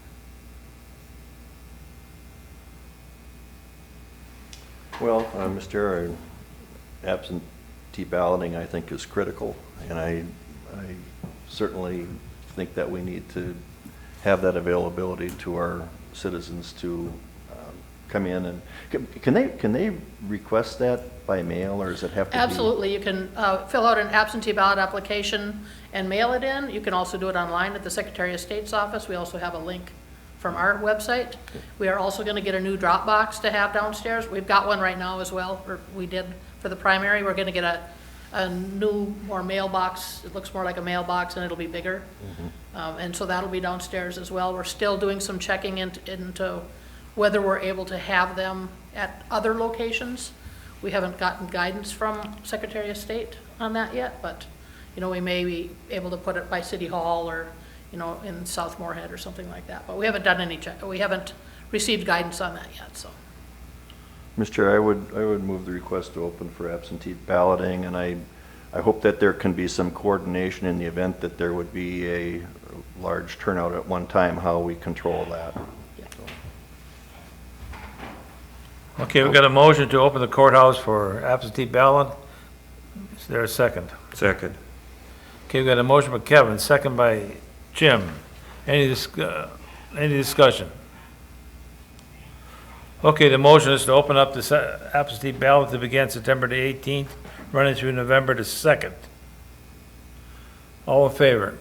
Well, Mr. Chair, absentee balloting, I think, is critical, and I certainly think that we need to have that availability to our citizens to come in and, can they request that by mail, or does it have to be?
Absolutely. You can fill out an absentee ballot application and mail it in. You can also do it online at the Secretary of State's office. We also have a link from our website. We are also going to get a new drop box to have downstairs. We've got one right now as well, or we did for the primary. We're going to get a new, more mailbox. It looks more like a mailbox, and it'll be bigger. And so that'll be downstairs as well. We're still doing some checking into whether we're able to have them at other locations. We haven't gotten guidance from Secretary of State on that yet, but, we may be able to put it by City Hall or, in South Moorhead or something like that. But we haven't done any check, we haven't received guidance on that yet, so.
Mr. Chair, I would move the request to open for absentee balloting, and I hope that there can be some coordination in the event that there would be a large turnout at one time, how we control that.
Okay, we've got a motion to open the courthouse for absentee ballot. Is there a second?
Second.
Okay, we've got a motion by Kevin, second by Jim. Any discussion? Okay, the motion is to open up the absentee ballot to begin September the 18th, running through November the 2nd. All in favor?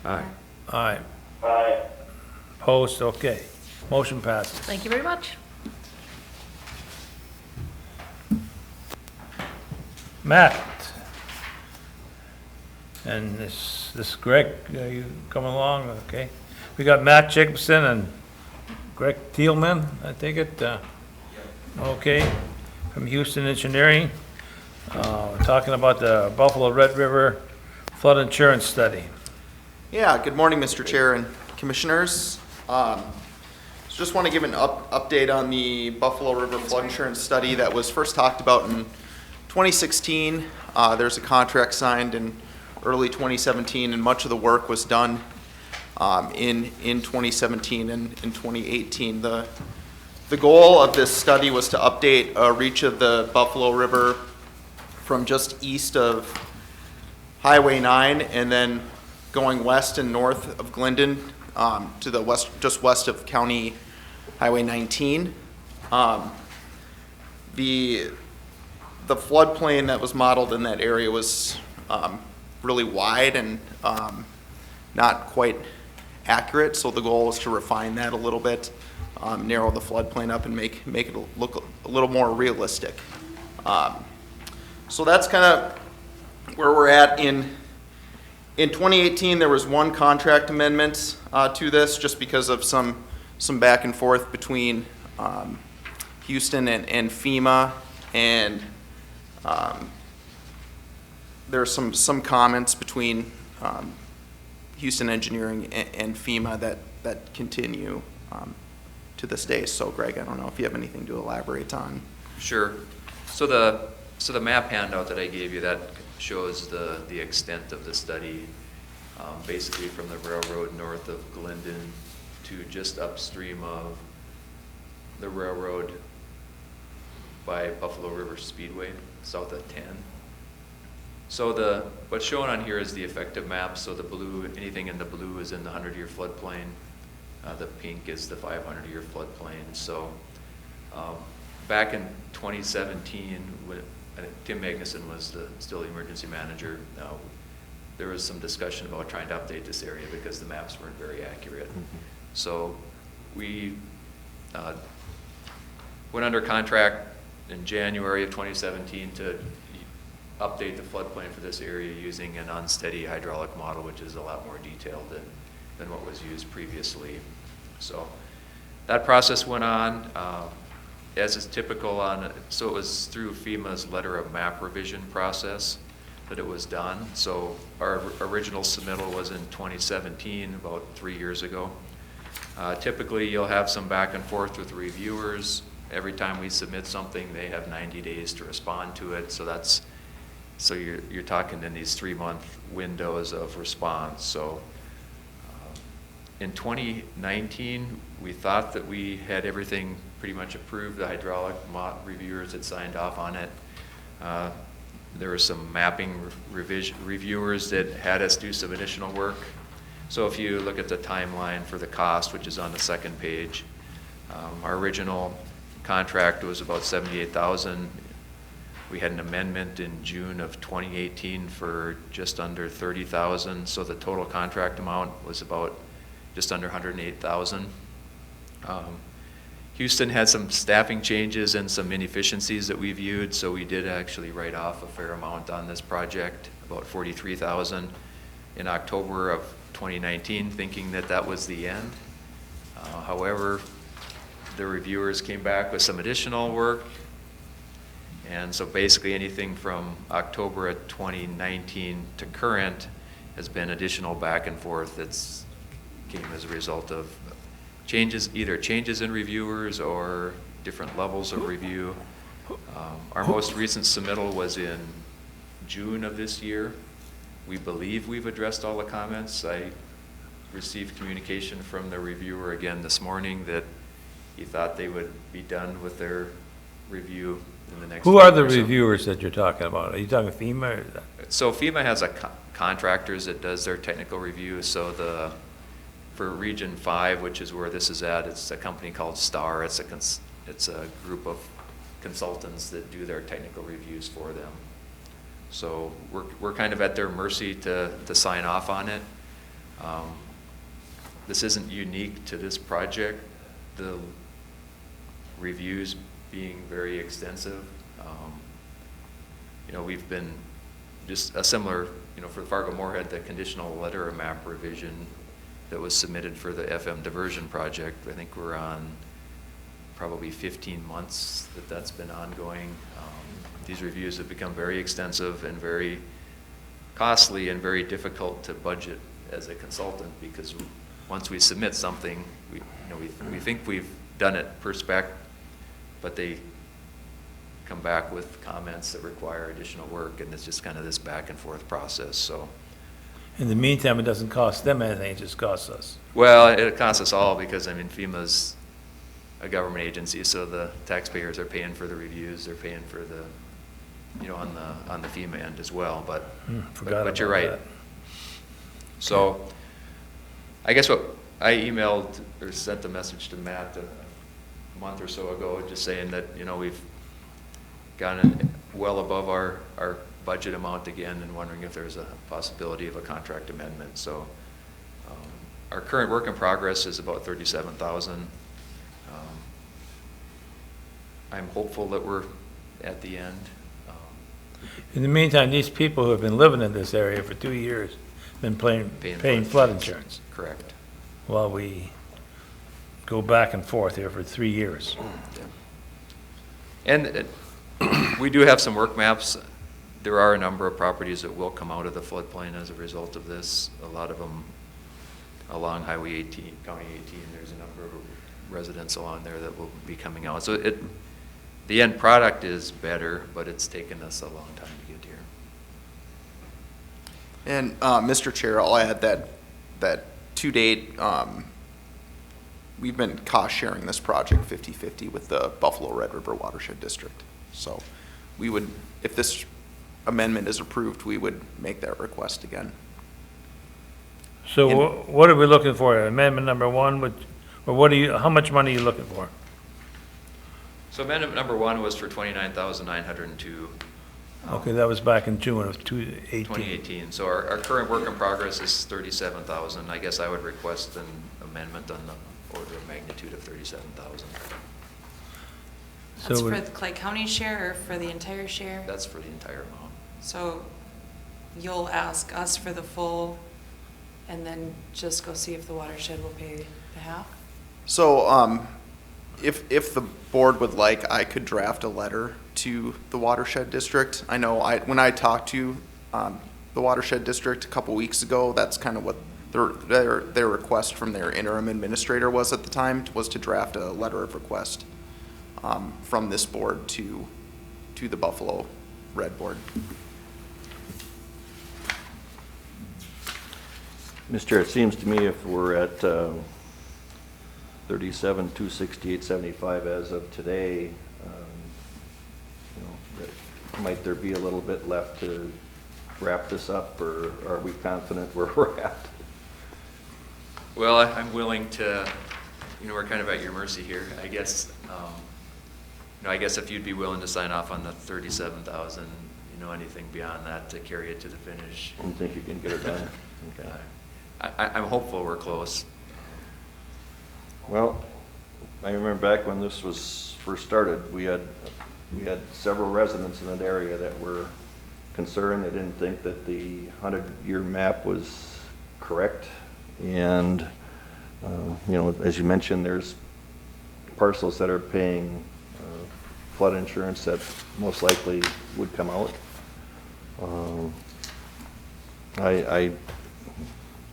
Aye.
Aye. Aye. Opposed? Okay. Motion passes.
Thank you very much.
Matt. And this Greg, you coming along, okay? We got Matt Jacobson and Greg Thielman, I take it, okay, from Houston Engineering, talking about the Buffalo Red River flood insurance study.
Yeah, good morning, Mr. Chair and Commissioners. Just want to give an update on the Buffalo River flood insurance study that was first talked about in 2016. There's a contract signed in early 2017, and much of the work was done in 2017 and in 2018. The goal of this study was to update a reach of the Buffalo River from just east of Highway 9 and then going west and north of Glendon to the west, just west of County Highway 19. The floodplain that was modeled in that area was really wide and not quite accurate, so the goal was to refine that a little bit, narrow the floodplain up and make it look a little more realistic. So that's kind of where we're at. In 2018, there was one contract amendment to this, just because of some back and forth between Houston and FEMA, and there's some comments between Houston Engineering and FEMA that continue to this day. So Greg, I don't know if you have anything to elaborate on.
Sure. So the map handout that I gave you, that shows the extent of the study. basically from the railroad north of Glendon to just upstream of the railroad by Buffalo River Speedway, south of 10. So what's shown on here is the effective map. So the blue, anything in the blue is in the 100-year floodplain. The pink is the 500-year floodplain. So back in 2017, when Tim Magnuson was still the emergency manager, there was some discussion about trying to update this area because the maps weren't very accurate. So we went under contract in January of 2017 to update the floodplain for this area using an unsteady hydraulic model, which is a lot more detailed than what was used previously. So that process went on, as is typical so it was through FEMA's letter of map revision process that it was done. So our original submittal was in 2017, about 3 years ago. Typically, you'll have some back and forth with reviewers. Every time we submit something, they have 90 days to respond to it. So you're talking in these 3-month windows of response. So in 2019, we thought that we had everything pretty much approved. The hydraulic reviewers had signed off on it. There were some mapping reviewers that had us do some additional work. So if you look at the timeline for the cost, which is on the second page, our original contract was about $78,000. We had an amendment in June of 2018 for just under $30,000. So the total contract amount was about just under $108,000. Houston had some staffing changes and some inefficiencies that we viewed, so we did actually write off a fair amount on this project, about $43,000 in October of 2019, thinking that that was the end. However, the reviewers came back with some additional work, and so basically anything from October of 2019 to current has been additional back and forth that's came as a result of either changes in reviewers or different levels of review. Our most recent submittal was in June of this year. We believe we've addressed all the comments. I received communication from the reviewer again this morning that he thought they would be done with their review in the next
Who are the
week or so.
reviewers that you're talking about? Are you talking FEMA or is that?
So FEMA has a contractors that does their technical review. So for Region 5, which is where this is at, it's a company called STAR. It's a group of consultants that do their technical reviews for them. So we're kind of at their mercy to sign off on it. This isn't unique to this project, the reviews being very extensive. We've been just a similar, for Fargo-Moorhead, the conditional letter of map revision that was submitted for the FM diversion project. I think we're on probably 15 months that's been ongoing. These reviews have become very extensive and very costly and very difficult to budget as a consultant, because once we submit something, we think we've done it per spec, but they come back with comments that require additional work, and it's just kind of this back and forth process. So
In the meantime, it doesn't cost them anything, it just costs us.
well, it costs us all, because FEMA's a government agency, so the taxpayers are paying for the reviews, they're paying for the, on the FEMA end as well, but
Forgot
you're
about
right.
that.
So I guess what I emailed or sent a message to Matt a month or so ago, just saying that, we've gotten well above our budget amount again, and wondering if there's a possibility of a contract amendment. So our current work in progress is about $37,000. I'm hopeful that we're at the end.
In the meantime, these people who have been living in this area for 2 years, been paying flood insurance,
Correct.
while we go back and forth here for 3 years.
And we do have some work maps. There are a number of properties that will come out of the floodplain as a result of this. A lot of them along Highway 18, County 18, there's a number of residents along there that will be coming out. So the end product is better, but it's taken us a long time to get here.
And, Mr. Chair, I'll add that to date, we've been cost sharing this project 50/50 with the Buffalo Red River Watershed District. So we would, if this amendment is approved, we would make that request again.
So what are we looking for? Amendment number one, or what how much money are you looking for?
So amendment number 1 was for $29,902,
Okay, that was back in June of 2018.
2018. So our current work in progress is $37,000. I guess I would request an amendment on the order of magnitude of $37,000.
That's
So
for
we-
the Clay County share or for the entire share?
That's for the entire amount.
So you'll ask us for the full and then just go see if the watershed will pay the half?
So, if the board would like, I could draft a letter to the Watershed District. I know when I talked to, the Watershed District a couple weeks ago, that's kind of what their request from their interim administrator was at the time, was to draft a letter of request, from this board to the Buffalo Red Board.
Mr. Chair, it seems to me if we're at 37,268.75 as of today, you know, might there be a little bit left to wrap this up, or are we confident where we're at?
Well, I'm willing to, we're kind of at your mercy here. I guess, I guess if you'd be willing to sign off on the 37,000, anything beyond that to carry it to the finish.
I don't think you can get it done. Okay.
I'm hopeful we're close.
Well, I remember back when this was first started, we had several residents in that area that were concerned. They didn't think that the 100-year map was correct. And, as you mentioned, there's parcels that are paying flood insurance that most likely would come out.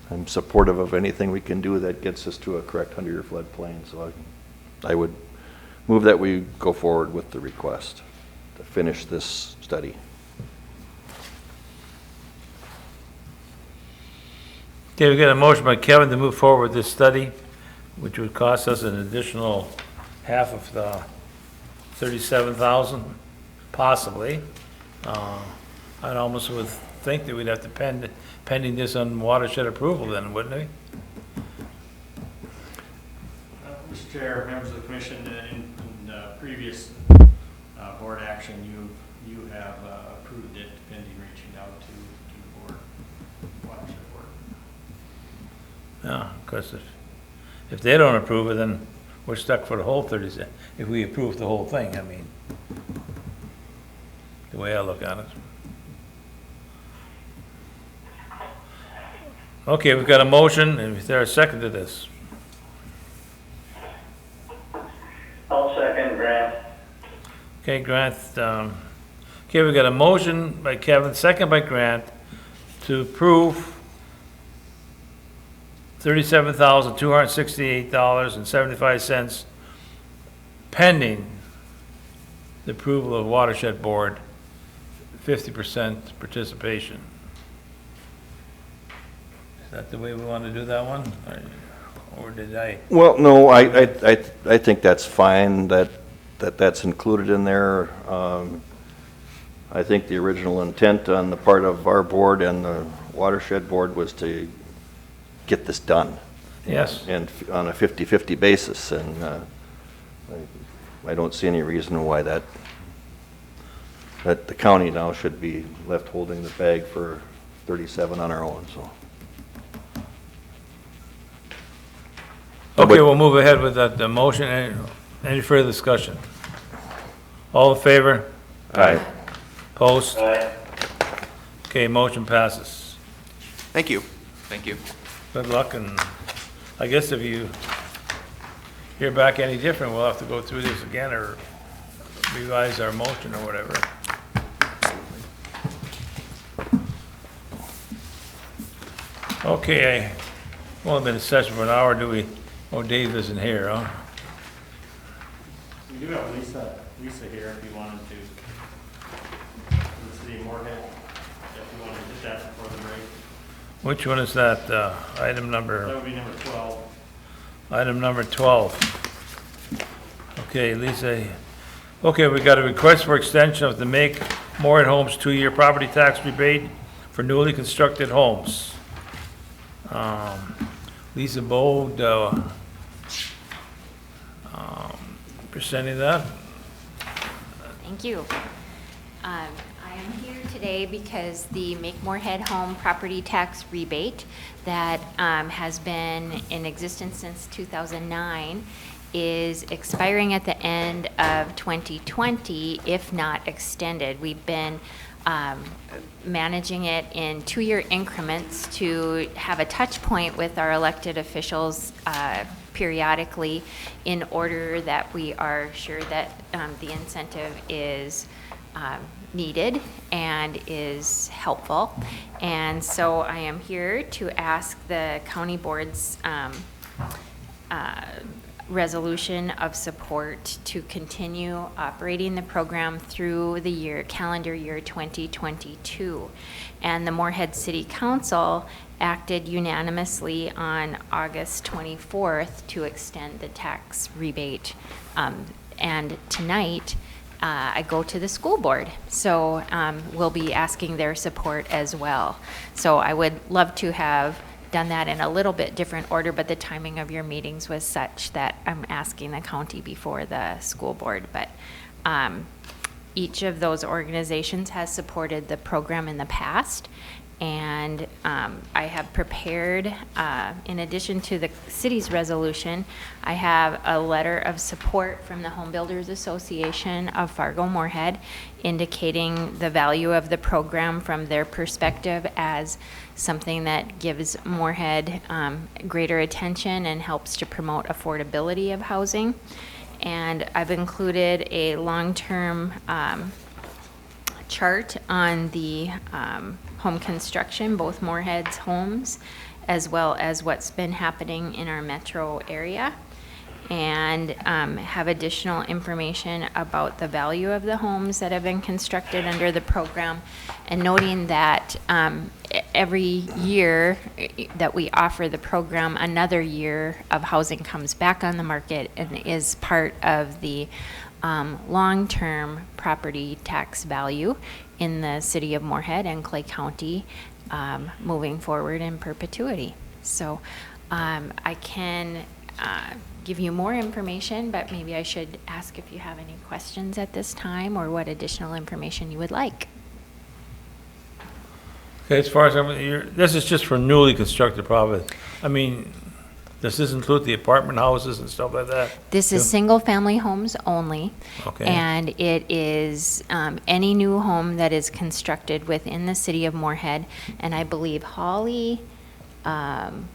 I'm supportive of anything we can do that gets us to a correct 100-year floodplain, so I would move that we go forward with the request to finish this study.
Okay, we got a motion by Kevin to move forward with this study, which would cost us an additional half of the 37,000, possibly. I'd almost would think that we'd have to pending this on watershed approval then, wouldn't we?
Mr. Chair, members of the commission, in previous board action, you have approved it pending reaching out to the board, watershed board.
Yeah, because if they don't approve it, then we're stuck for the whole 37, if we approve the whole thing, I mean, the way I look at it. Okay, we've got a motion, and is there a second to this?
I'll second Grant.
Okay, Grant, okay, we've got a motion by Kevin, second by Grant, to approve $37,268.75 pending the approval of Watershed Board, 50% participation. Is that the way we want to do that one? Or did I?
Well, no, I think that's fine, that's included in there. I think the original intent on the part of our board and the Watershed Board was to get this done.
Yes.
And on a 50-50 basis, and I don't see any reason why that the county now should be left holding the bag for 37 on our own, so.
Okay, we'll move ahead with that motion. Any further discussion? All in favor?
Aye.
Opposed?
Aye.
Okay, motion passes.
Thank you.
Thank you.
Good luck, and I guess if you hear back any different, we'll have to go through this again or revise our motion or whatever. Okay, we've only been in session for an hour, do we? Oh, Dave isn't here, huh?
We do have Lisa here if you wanted to. The city of Moorhead, if you wanted to hit that before the break.
Which one is that? Item
That
number,
would be number 12.
item number 12. Okay, Lisa. Okay, we got a request for extension of the Make Morehead Homes 2-year property tax rebate for newly constructed homes. Lisa Bode, presenting that.
Thank you. I am here today because the Make Morehead Home property tax rebate that has been in existence since 2009 is expiring at the end of 2020, if not extended. We've been managing it in 2-year increments to have a touch point with our elected officials periodically in order that we are sure that the incentive is needed and is helpful. And so I am here to ask the county board's resolution of support to continue operating the program through the calendar year 2022. And the Morehead City Council acted unanimously on August 24th to extend the tax rebate. And tonight, I go to the school board, so we'll be asking their support as well. So I would love to have done that in a little bit different order, but the timing of your meetings was such that I'm asking the county before the school board. But each of those organizations has supported the program in the past, and I have prepared, in addition to the city's resolution, I have a letter of support from the Home Builders Association of Fargo-Moorhead indicating the value of the program from their perspective as something that gives Moorhead greater attention and helps to promote affordability of housing. And I've included a long-term chart on the home construction, both Moorhead's homes, as well as what's been happening in our metro area, and have additional information about the value of the homes that have been constructed under the program, and noting that every year that we offer the program, another year of housing comes back on the market and is part of the long-term property tax value in the city of Moorhead and Clay County moving forward in perpetuity. So I can give you more information, but maybe I should ask if you have any questions at this time or what additional information you would like.
Okay, as far as this is just for newly constructed property. I mean, does this include the apartment houses and stuff like that?
This is
too?
single-family homes only.
Okay.
And it is any new home that is constructed within the city of Moorhead. And I believe Hawley, Barnesville,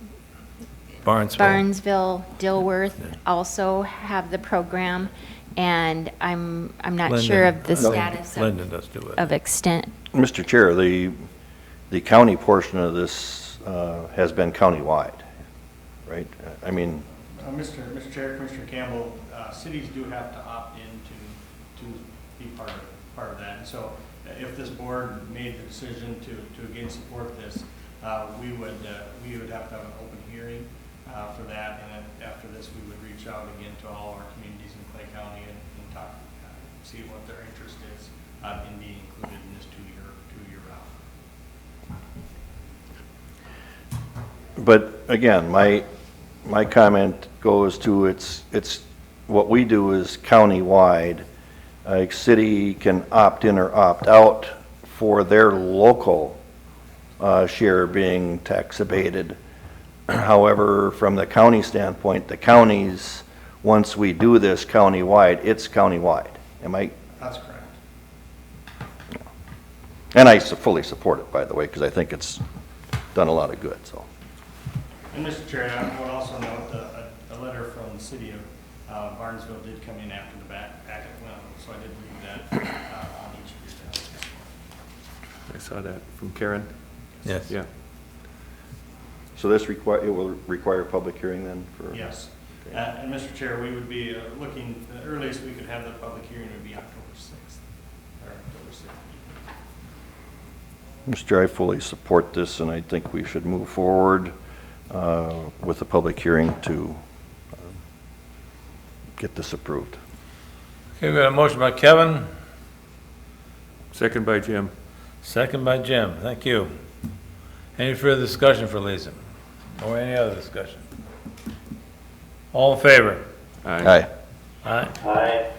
Dilworth also have the program. And I'm not sure of the status
Linden does do it.
of extent.
Mr. Chair, the county portion of this has been countywide, right? I mean,
Mr. Chair, Commissioner Campbell, cities do have to opt in to be part of that. And so if this board made the decision to again support this, we would have to have an open hearing for that. And then after this, we would reach out again to all our communities in Clay County and talk, see what their interest is in being included in this two-year route.
but again, my comment goes to it's what we do is countywide. A city can opt in or opt out for their local share being tax abated. However, from the county standpoint, the counties, once we do this countywide, it's countywide. Am I?
That's correct.
And I fully support it, by the way, because I think it's done a lot of good, so.
And Mr. Chair, I would also note a letter from the city of Barnesville did come in after the packet went out, so I did read that on each of your desks.
I saw that from Karen.
Yes.
Yeah.
So this it will require a public hearing then for?
Yes. And Mr. Chair, we would be looking, the earliest we could have the public hearing would be October 6th, or October 6th.
Mr. Chair, I fully support this, and I think we should move forward with the public hearing to get this approved.
Okay, we got a motion by Kevin,
Second by Jim.
second by Jim. Thank you. Any further discussion for Lisa? Or any other discussion? All in favor?
Aye.
Aye.
Aye.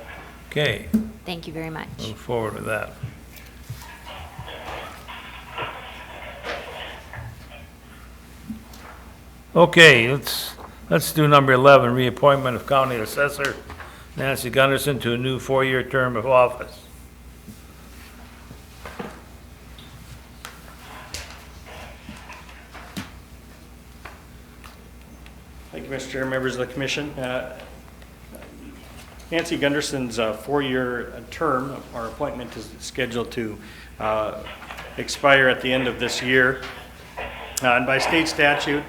Okay,
Thank you very much.
move forward with that. Okay, let's do number 11, reappointment of County Assessor Nancy Gunderson to a new 4-year term of office.
Thank you, Mr. Chair, members of the commission. Nancy Gunderson's 4-year term, our appointment is scheduled to expire at the end of this year. And by state statute,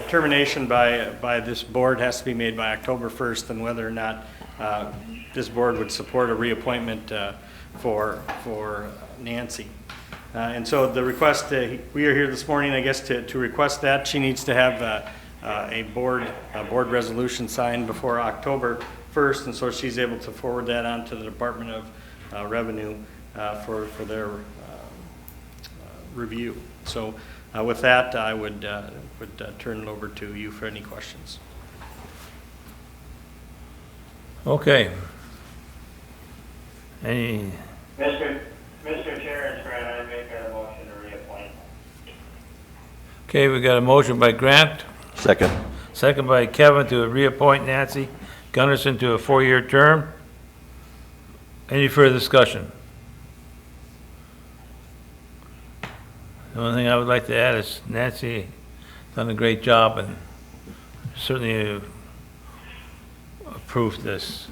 determination by this board has to be made by October 1st on whether or not this board would support a reappointment for Nancy. And so the request, we are here this morning, I guess, to request that. She needs to have a board resolution signed before October 1st, and so she's able to forward that on to the Department of Revenue for their review. So with that, I would turn it over to you for any questions.
Okay. Any,
Mr. Chair, it's Grant, I make a motion to reappoint.
okay, we got a motion by Grant,
Second.
second by Kevin to reappoint Nancy Gunderson to a 4-year term. Any further discussion? The only thing I would like to add is Nancy done a great job and certainly approved this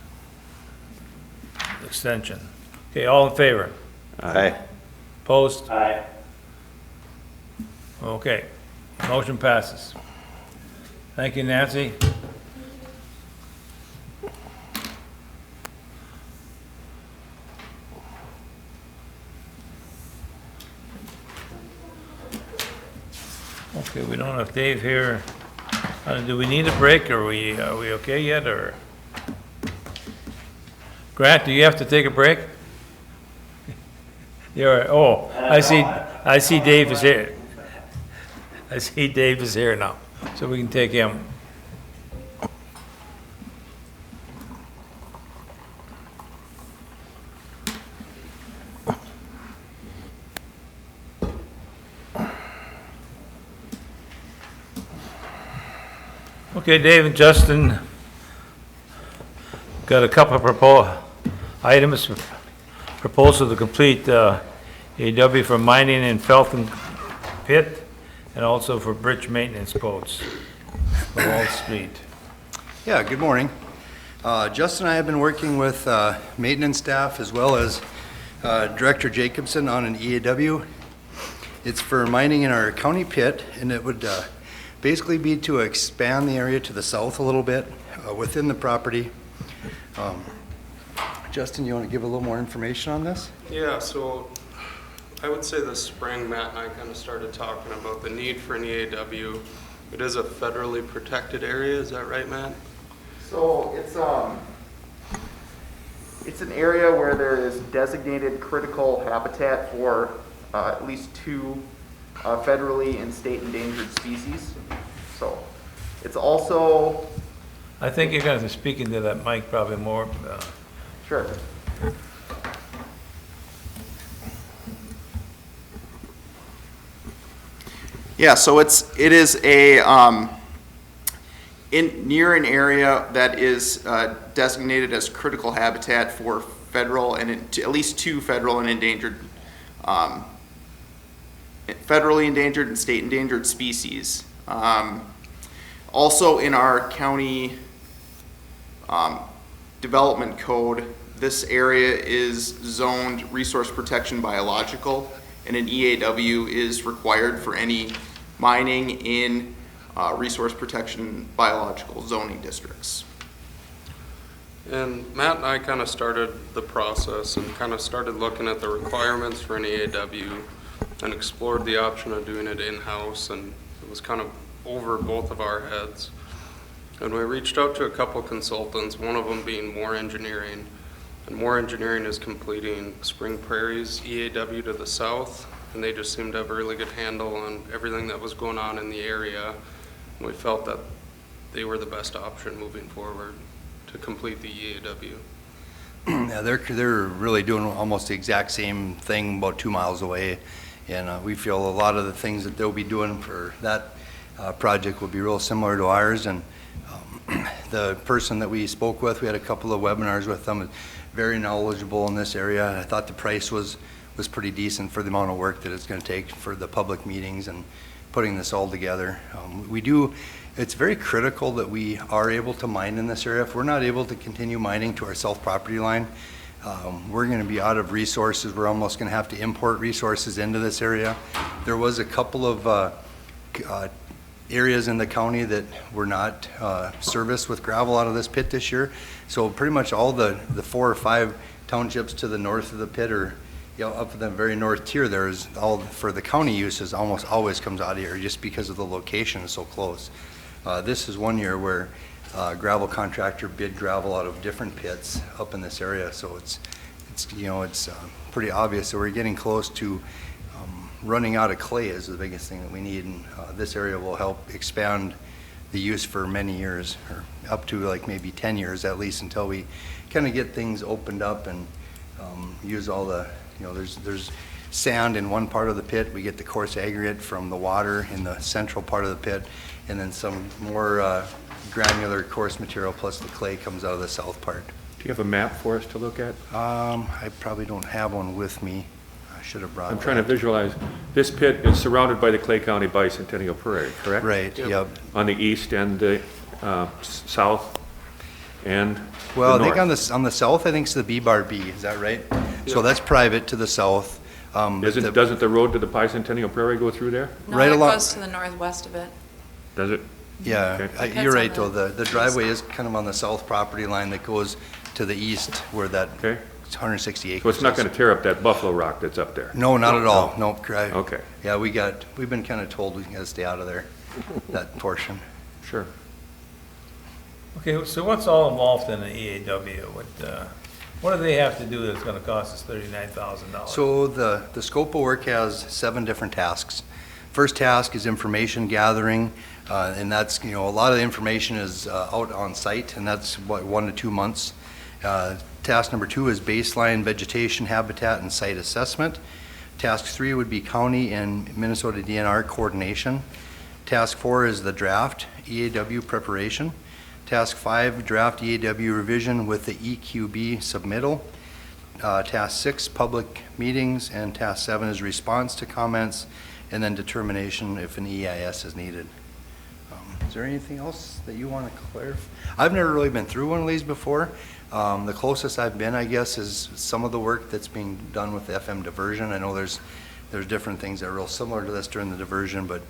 extension. Okay, all in favor?
Aye.
Opposed?
Aye.
Okay, motion passes. Thank you, Nancy. Okay, we don't have Dave here. Do we need a break, or are we okay yet, or? Grant, do you have to take a break? You're, oh, I see Dave is here. I see Dave is here now, so we can take him. Okay, Dave and Justin, got a couple of items, proposal to complete AW for mining in Felton Pit, and also for bridge maintenance quotes for Wall Street.
Yeah, good morning. Justin and I have been working with maintenance staff as well as Director Jacobson on an EAW. It's for mining in our county pit, and it would basically be to expand the area to the south a little bit within the property. Justin, you want to give a little more information on this?
Yeah, so I would say this spring, Matt and I kind of started talking about the need for an EAW. It is a federally protected area, is that right, Matt?
So it's an area where there is designated critical habitat for at least 2 federally and state endangered species. So it's also...
I think you're going to speak into that mic probably more.
Sure. Yeah, so it is a near an area that is designated as critical habitat for federal and at least 2 federal and endangered, federally endangered and state endangered species. Also in our county development code, this area is zoned resource protection biological, and an EAW is required for any mining in resource protection biological zoning districts.
And Matt and I kind of started the process and kind of started looking at the requirements for an EAW and explored the option of doing it in-house, and it was kind of over both of our heads. And we reached out to a couple consultants, one of them being Moore Engineering. And Moore Engineering is completing Spring Prairie's EAW to the south, and they just seemed to have a really good handle on everything that was going on in the area. And we felt that they were the best option moving forward to complete the EAW.
Yeah, they're really doing almost the exact same thing about 2 miles away, and we feel a lot of the things that they'll be doing for that project will be real similar to ours. And the person that we spoke with, we had a couple of webinars with them, very knowledgeable in this area. I thought the price was pretty decent for the amount of work that it's going to take for the public meetings and putting this all together. It's very critical that we are able to mine in this area. If we're not able to continue mining to our south property line, we're going to be out of resources. We're almost going to have to import resources into this area. There was a couple of areas in the county that were not serviced with gravel out of this pit this year. So pretty much all the 4 or 5 townships to the north of the pit, or up in the very north tier, there's all for the county uses almost always comes out of here just because of the location is so close. This is one year where gravel contractor bid gravel out of different pits up in this area, so it's pretty obvious that we're getting close to running out of clay is the biggest thing that we need, and this area will help expand the use for many years, or up to like maybe 10 years at least, until we kind of get things opened up and use all the, there's sand in one part of the pit. We get the coarse aggregate from the water in the central part of the pit, and then some more granular coarse material plus the clay comes out of the south part.
Do you have a map for us to look at?
I probably don't have one with me. I should have brought
I'm
one.
trying to visualize. This pit is surrounded by the Clay County Bicentennial Prairie, correct?
Right, yep.
On the east and the south and
Well,
the
I think
north.
on the south, I think it's the B-Bar B, is that right? So that's private to the south.
Doesn't the road to the Bicentennial Prairie go through there?
No,
Right
it
along-
goes to the northwest of it.
Does it?
Yeah,
Okay.
you're right, though. The driveway is kind of on the south property line that goes to the east where that
Okay.
160 acres
So it's not
is.
going to tear up that buffalo rock that's up there?
No, not at all. No, correct.
Okay.
Yeah, we've been kind of told we gotta stay out of there, that portion.
Sure.
Okay, so what's all involved in the EAW? What do they have to do that's gonna cost us $39,000?
So the scope of work has 7 different tasks. First task is information gathering, and that's, a lot of the information is out on site, and that's what 1 to 2 months. Task number 2 is baseline vegetation, habitat, and site assessment. Task 3 would be county and Minnesota DNR coordination. Task 4 is the draft EAW preparation. Task 5, draft EAW revision with the EQB submittal. Task 6, public meetings, and Task 7 is response to comments, and then determination if an EIS is needed. Is there anything else that you want to clarify? I've never really been through one of these before. The closest I've been, I guess, is some of the work that's being done with FM diversion. I know there's different things that are real similar to this during the diversion, but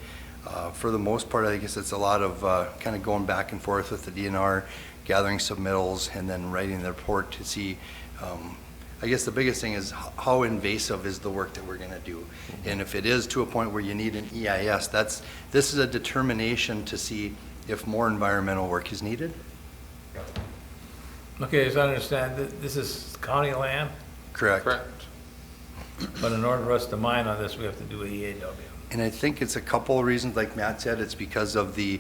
for the most part, I guess it's a lot of kind of going back and forth with the DNR, gathering submittals, and then writing the report to see. I guess the biggest thing is how invasive is the work that we're going to do, and if it is to a point where you need an EIS, this is a determination to see if more environmental work is needed.
Okay, as I understand, this is county land,
Correct.
but in order for us to mine on this, we have to do a EAW.
And I think it's a couple of reasons, like Matt said, it's because of the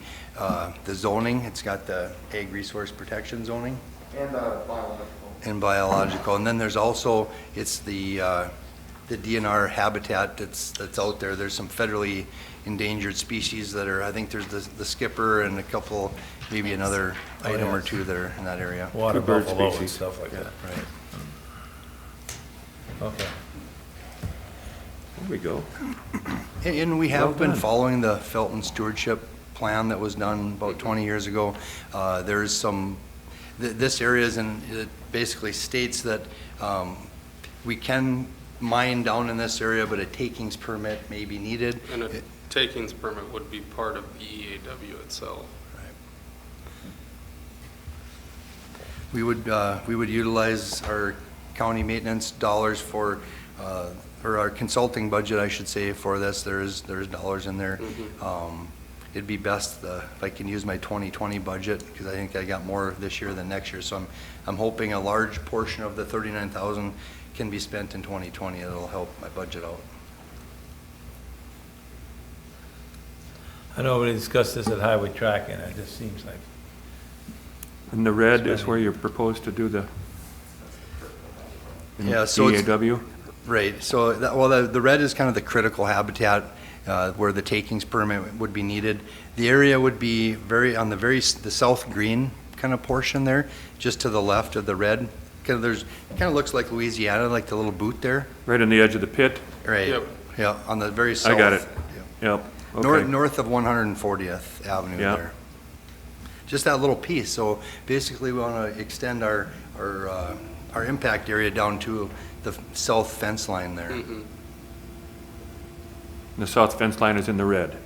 zoning. It's got the ag resource protection zoning.
And biological.
And biological. And then there's also, it's the DNR habitat that's out there. There's some federally endangered species that are, I think there's the skipper and a couple, maybe another item or two that are in that area.
Water
bird
buffalo and
species.
stuff like that.
Right.
Okay.
There we go.
And we have
Well
been
done.
following the Felton stewardship plan that was done about 20 years ago. There's some, this area is in, it basically states that we can mine down in this area, but a takings permit may be needed.
And a takings permit would be part of the EAW itself.
We would utilize our county maintenance dollars for, or our consulting budget, I should say, for this. There's dollars in there. It'd be best if I can use my 2020 budget, because I think I got more this year than next year. So I'm hoping a large portion of the 39,000 can be spent in 2020. It'll help my budget out.
I know we discussed this at Highway Track, and it just seems like.
And the red is where you're proposed to do the
Yeah, so it's-
EAW?
Right, so, the red is kind of the critical habitat where the takings permit would be needed. The area would be the south green kind of portion there, just to the left of the red. Kind of looks like Louisiana, like the little boot there.
Right on the edge of the pit?
Right,
Yep.
yeah, on the very south.
I got it. Yep, okay.
North of 140th Avenue
Yeah.
there. Just that little piece, so basically we want to extend our impact area down to the south fence line there.
The south fence line is in the red,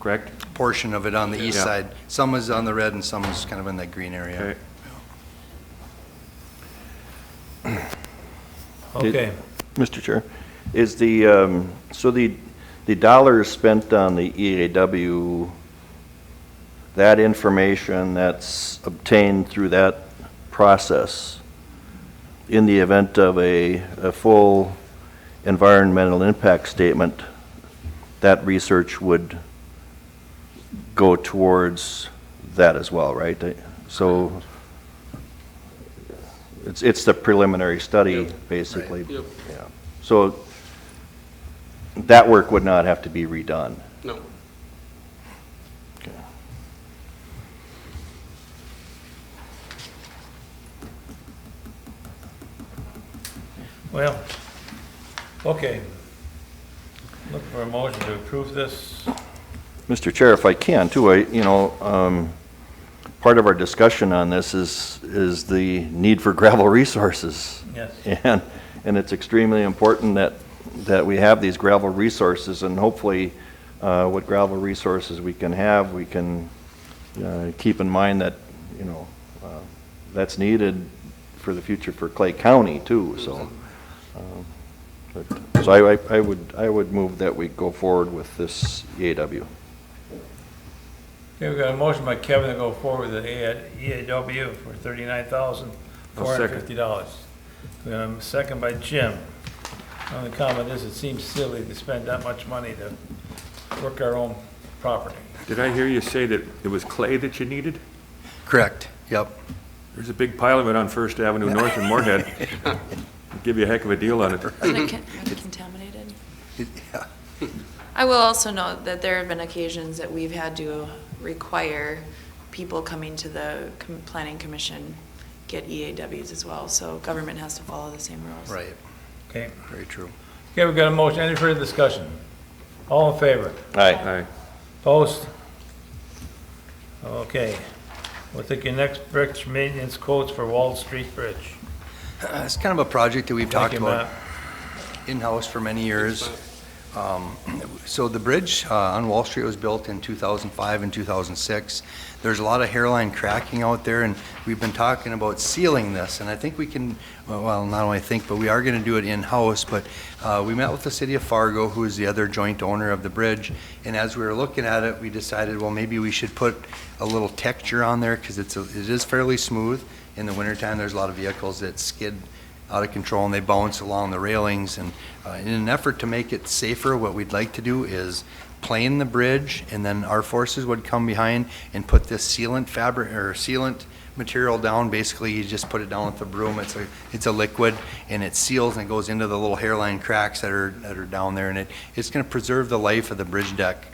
correct?
Portion of it on the east
Yeah.
side. Some is on the red and some is kind of in that green area.
Okay.
Mr. Chair, is so the dollars spent on the EAW, that information that's obtained through that process, in the event of a full environmental impact statement, that research would go towards that as well, right? So it's the preliminary study, basically.
Yep.
Yeah. So that work would not have to be redone.
No.
Okay.
Well, okay. Look for a motion to approve this.
Mr. Chair, if I can too, part of our discussion on this is the need for gravel resources.
Yes.
And it's extremely important that we have these gravel resources, and hopefully what gravel resources we can have, we can keep in mind that, that's needed for the future for Clay County too, so. So I would move that we go forward with this EAW.
Okay, we've got a motion by Kevin to go forward with the EAW for $39,450. We have a second by Jim. The only comment is, it seems silly to spend that much money to work our own property.
Did I hear you say that it was clay that you needed?
Correct, yep.
There's a big pile of it on First Avenue North in Moorhead. Give you a heck of a deal on it.
Isn't it contaminated?
Yeah.
I will also note that there have been occasions that we've had to require people coming to the planning commission get EAWs as well, so government has to follow the same rules.
Right.
Okay.
Very true.
Okay, we've got a motion. Any further discussion? All in favor?
Aye.
Aye.
Opposed? Okay. We'll take your next bridge maintenance quotes for Wall Street Bridge.
It's kind of a project that we've
Thank
talked
you,
about
Matt.
in-house for many years. So the bridge on Wall Street was built in 2005 and 2006. There's a lot of hairline cracking out there, and we've been talking about sealing this, and I think we can, well, not only think, but we are going to do it in-house, but we met with the city of Fargo, who is the other joint owner of the bridge, and as we were looking at it, we decided, well, maybe we should put a little texture on there, because it is fairly smooth. In the wintertime, there's a lot of vehicles that skid out of control and they bounce along the railings, and in an effort to make it safer, what we'd like to do is plane the bridge, and then our forces would come behind and put this sealant fabric or sealant material down. Basically, you just put it down with a broom. It's a liquid, and it seals and it goes into the little hairline cracks that are down there, and it's going to preserve the life of the bridge deck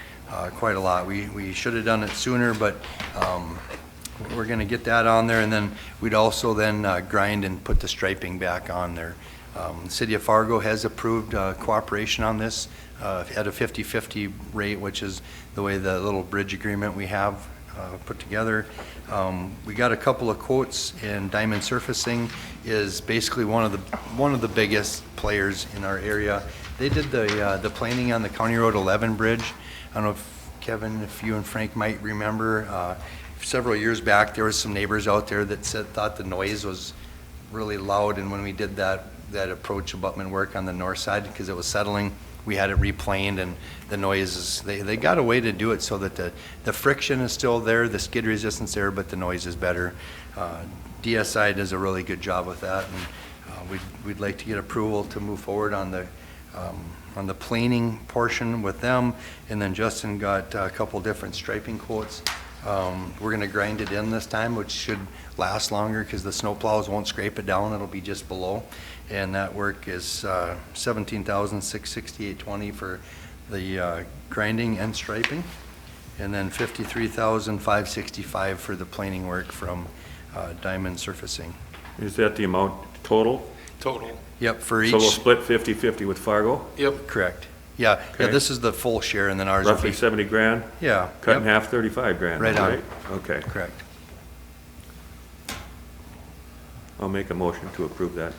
quite a lot. We should have done it sooner, but we're going to get that on there, and then we'd also then grind and put the striping back on there. The City of Fargo has approved cooperation on this at a 50-50 rate, which is the way the little bridge agreement we have put together. We got a couple of quotes, and Diamond Surfacing is basically one of the biggest players in our area. They did the planing on the County Road 11 bridge. I don't know if Kevin, if you and Frank might remember. several years back, there was some neighbors out there that thought the noise was really loud, and when we did that approach abutment work on the north side, because it was settling, we had it replaned, and the noise they got a way to do it so that the friction is still there, the skid resistance there, but the noise is better. DSI does a really good job with that, and we'd like to get approval to move forward on the planing portion with them, and then Justin got a couple different striping quotes. We're going to grind it in this time, which should last longer because the snow plows won't scrape it down. It'll be just below. And that work is $17,668.20 for the grinding and striping, and then $53,565 for the planing work from Diamond Surfacing.
Is that the amount total?
Total.
Yep, for each.
So we'll split 50/50 with Fargo?
Yep.
Correct. Yeah,
Okay.
yeah, this is the full share, and then ours will
Roughly
be.
70 grand?
Yeah.
Cut in
yep.
half, 35 grand,
Right on.
right? Okay.
Correct.
I'll make a motion to approve that.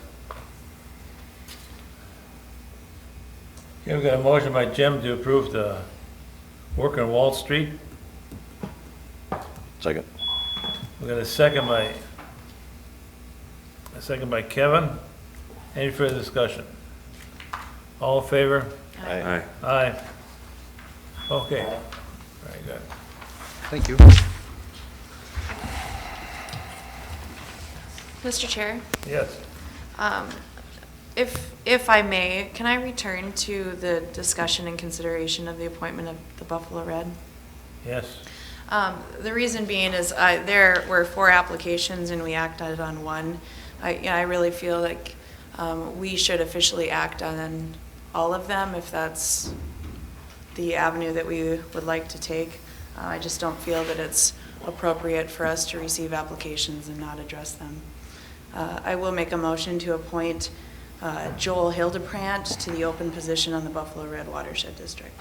Okay, we've got a motion by Jim to approve the work on Wall Street.
Second.
We've got a second by Kevin. Any further discussion? All in favor?
Aye.
Aye. Okay, very good.
Thank you.
Mr. Chair,
Yes.
if I may, can I return to the discussion and consideration of the appointment of the Buffalo Red?
Yes.
The reason being is there were 4 applications and we acted on 1. I really feel like we should officially act on all of them if that's the avenue that we would like to take. I just don't feel that it's appropriate for us to receive applications and not address them. I will make a motion to appoint Joel Hildebrandt to the open position on the Buffalo Red Watershed District.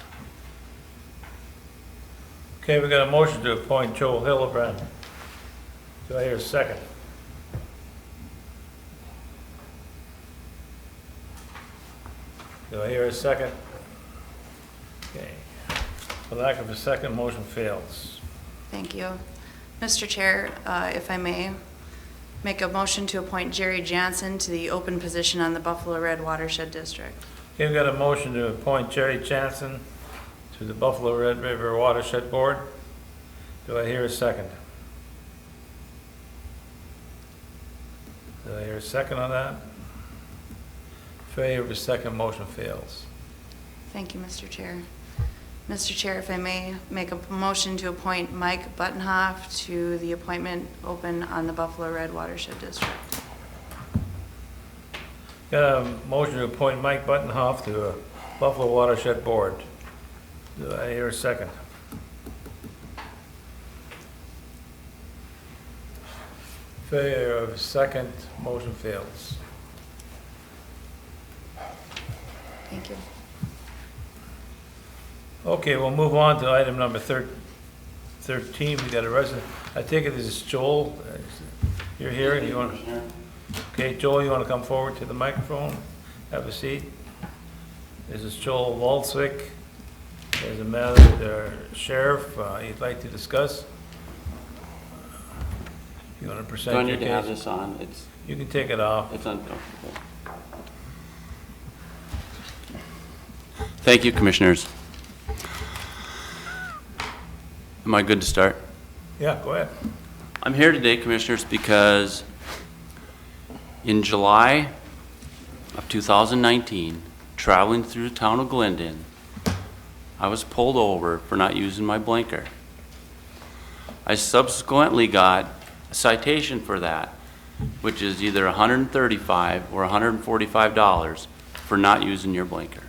Okay, we got a motion to appoint Joel Hildebrandt. Do I hear a second? Do I hear a second? Okay. For lack of a second, motion fails.
Thank you. Mr. Chair, if I may, make a motion to appoint Jerry Jansen to the open position on the Buffalo Red Watershed District.
Okay, we've got a motion to appoint Jerry Jansen to the Buffalo Red River Watershed Board. Do I hear a second? Do I hear a second on that? Failure of a second, motion fails.
Thank you, Mr. Chair. Mr. Chair, if I may, make a motion to appoint Mike Buttonhoff to the appointment open on the Buffalo Red Watershed District.
Got a motion to appoint Mike Buttonhoff to a Buffalo Watershed Board. Do I hear a second? Failure of a second, motion fails.
Thank you.
Okay, we'll move on to item number 13. We got a resident. I take it this is Joel. You're here and you want to... Okay, Joel, you want to come forward to the microphone? Have a seat. This is Joel Walswick. There's a matter with the sheriff he'd like to discuss. You want to present your case?
Do I need to have this on?
You can take it off.
It's on. Okay. Thank you, Commissioners. Am I good to start?
Yeah, go ahead.
I'm here today, Commissioners, because in July of 2019, traveling through the town of Glendon, I was pulled over for not using my blinker. I subsequently got a citation for that, which is either $135 or $145 for not using your blinker.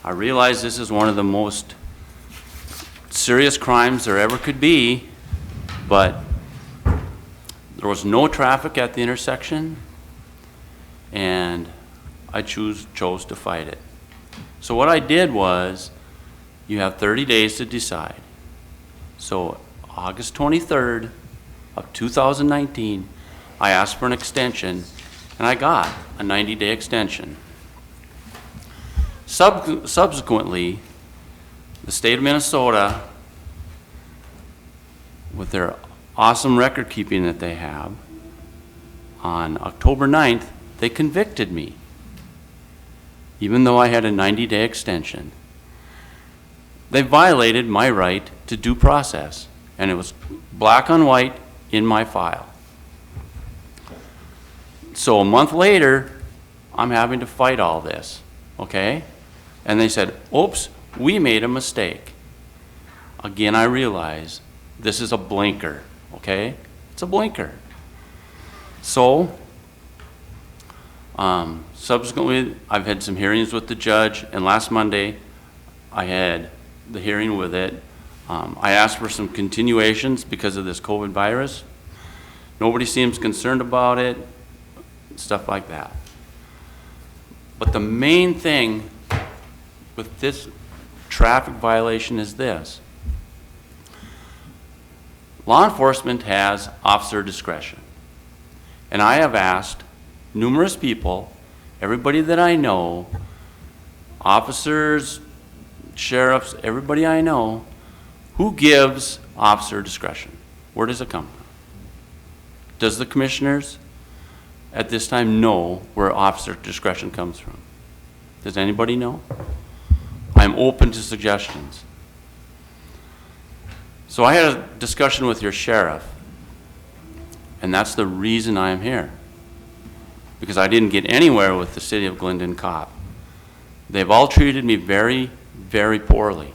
I realize this is one of the most serious crimes there ever could be, but there was no traffic at the intersection, and I chose to fight it. So what I did was, you have 30 days to decide. So August 23rd of 2019, I asked for an extension, and I got a 90-day extension. Subsequently, the state of Minnesota with their awesome record keeping that they have, on October 9th, they convicted me, even though I had a 90-day extension. They violated my right to due process, and it was black on white in my file. So a month later, I'm having to fight all this, okay? And they said, oops, we made a mistake. Again, I realize this is a blinker, okay? It's a blinker. So, subsequently, I've had some hearings with the judge, and last Monday, I had the hearing with it. I asked for some continuations because of this COVID virus. Nobody seems concerned about it, stuff like that. But the main thing with this traffic violation is this. Law enforcement has officer discretion. And I have asked numerous people, everybody that I know, officers, sheriffs, everybody I know, who gives officer discretion? Where does it come from? Does the commissioners at this time know where officer discretion comes from? Does anybody know? I'm open to suggestions. So I had a discussion with your sheriff, and that's the reason I'm here. Because I didn't get anywhere with the City of Glendon cop. They've all treated me very, very poorly.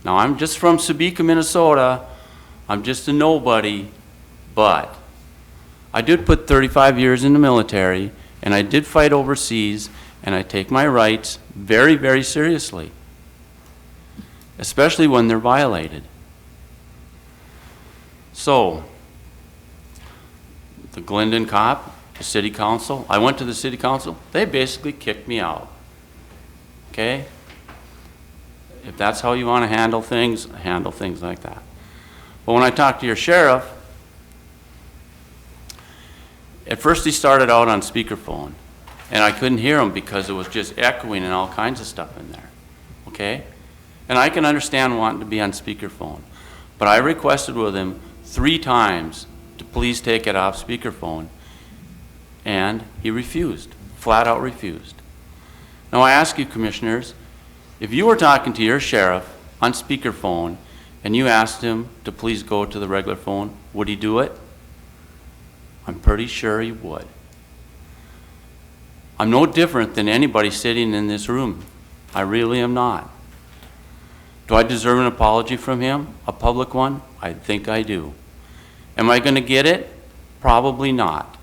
Now, I'm just from Sebeka, Minnesota. I'm just a nobody, but I did put 35 years in the military, and I did fight overseas, and I take my rights very, very seriously, especially when they're violated. So, the Glendon cop, the city council, I went to the city council, they basically kicked me out. Okay? If that's how you want to handle things like that. But when I talked to your sheriff, at first he started out on speakerphone, and I couldn't hear him because it was just echoing and all kinds of stuff in there. Okay? And I can understand wanting to be on speakerphone. But I requested with him 3 times to please take it off speakerphone, and he refused, flat out refused. Now I ask you, commissioners, if you were talking to your sheriff on speakerphone and you asked him to please go to the regular phone, would he do it? I'm pretty sure he would. I'm no different than anybody sitting in this room. I really am not. Do I deserve an apology from him? A public one? I think I do. Am I going to get it? Probably not.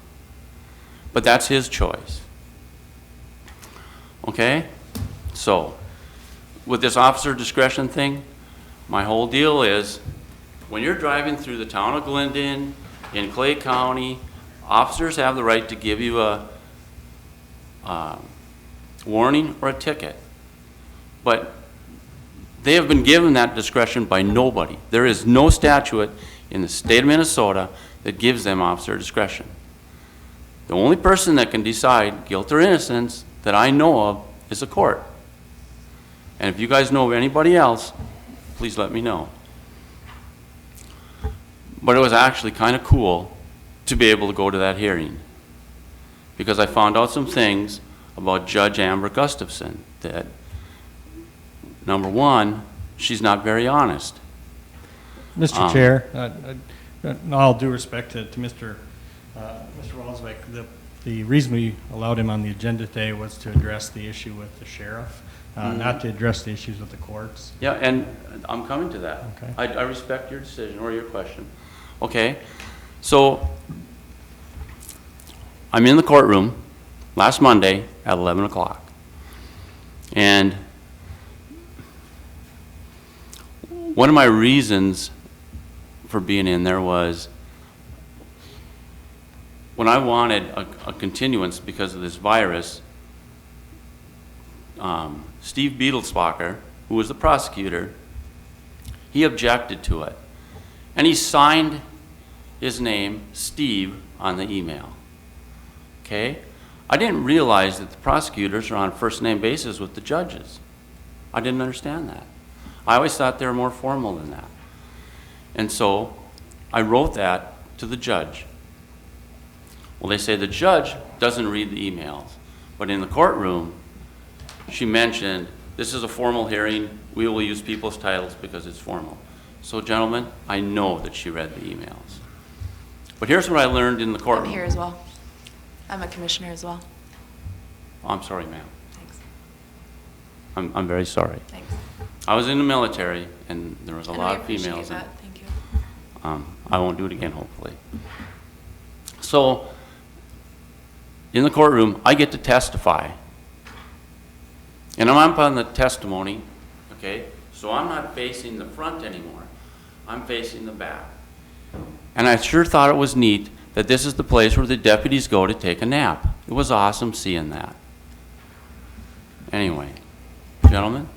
But that's his choice. Okay? So, with this officer discretion thing, my whole deal is, when you're driving through the town of Glendon, in Clay County, officers have the right to give you a warning or a ticket. But they have been given that discretion by nobody. There is no statute in the state of Minnesota that gives them officer discretion. The only person that can decide guilt or innocence that I know of is a court. And if you guys know of anybody else, please let me know. But it was actually kind of cool to be able to go to that hearing, because I found out some things about Judge Amber Gustafson that, number one, she's not very honest.
Mr. Chair, in all due respect to Mr. Walsbeck, the reason we allowed him on the agenda today was to address the issue with the sheriff, not to address the issues with the courts.
Yeah, and I'm coming to that.
Okay.
I respect your decision or your question. Okay, so I'm in the courtroom last Monday at 11 o'clock. And one of my reasons for being in there was when I wanted a continuance because of this virus, Steve Beetlesbacher, who was the prosecutor, he objected to it. And he signed his name, Steve, on the email. Okay? I didn't realize that the prosecutors are on a first-name basis with the judges. I didn't understand that. I always thought they were more formal than that. And so I wrote that to the judge. Well, they say the judge doesn't read the emails, but in the courtroom, she mentioned, this is a formal hearing, we will use people's titles because it's formal. So gentlemen, I know that she read the emails. But here's what I learned in the
I'm
courtroom.
here as well. I'm a commissioner as well.
I'm sorry, ma'am.
Thanks.
I'm very sorry.
Thanks.
I was in the military, and there was a
And
lot
I
of
appreciate
females.
that. Thank you.
I won't do it again, hopefully. So, in the courtroom, I get to testify. And I'm up on the testimony, okay? So I'm not facing the front anymore. I'm facing the back. And I sure thought it was neat that this is the place where the deputies go to take a nap. It was awesome seeing that. Anyway, gentlemen,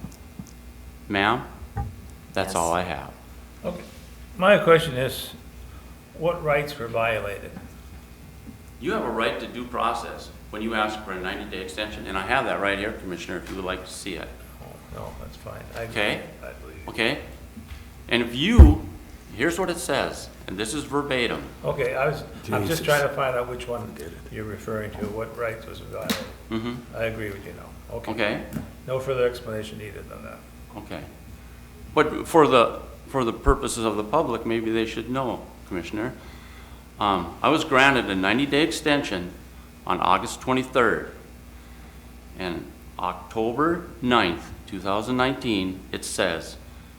ma'am, that's
Yes.
all I have.
Okay. My question is, what rights were violated?
You have a right to due process when you ask for a 90-day extension, and I have that right here, Commissioner, if you would like to see it.
Oh, no, that's fine.
Okay.
I believe you.
Okay? And if you, here's what it says, and this is verbatim.
Okay, I'm just
Jesus.
trying to find out which one you're referring to, what rights was violated.
Mm-hmm.
I agree with you now. Okay.
Okay?
No further explanation needed on that.
Okay. But for the purposes of the public, maybe they should know, Commissioner. I was granted a 90-day extension on August 23rd. And October 9th, 2019, it says,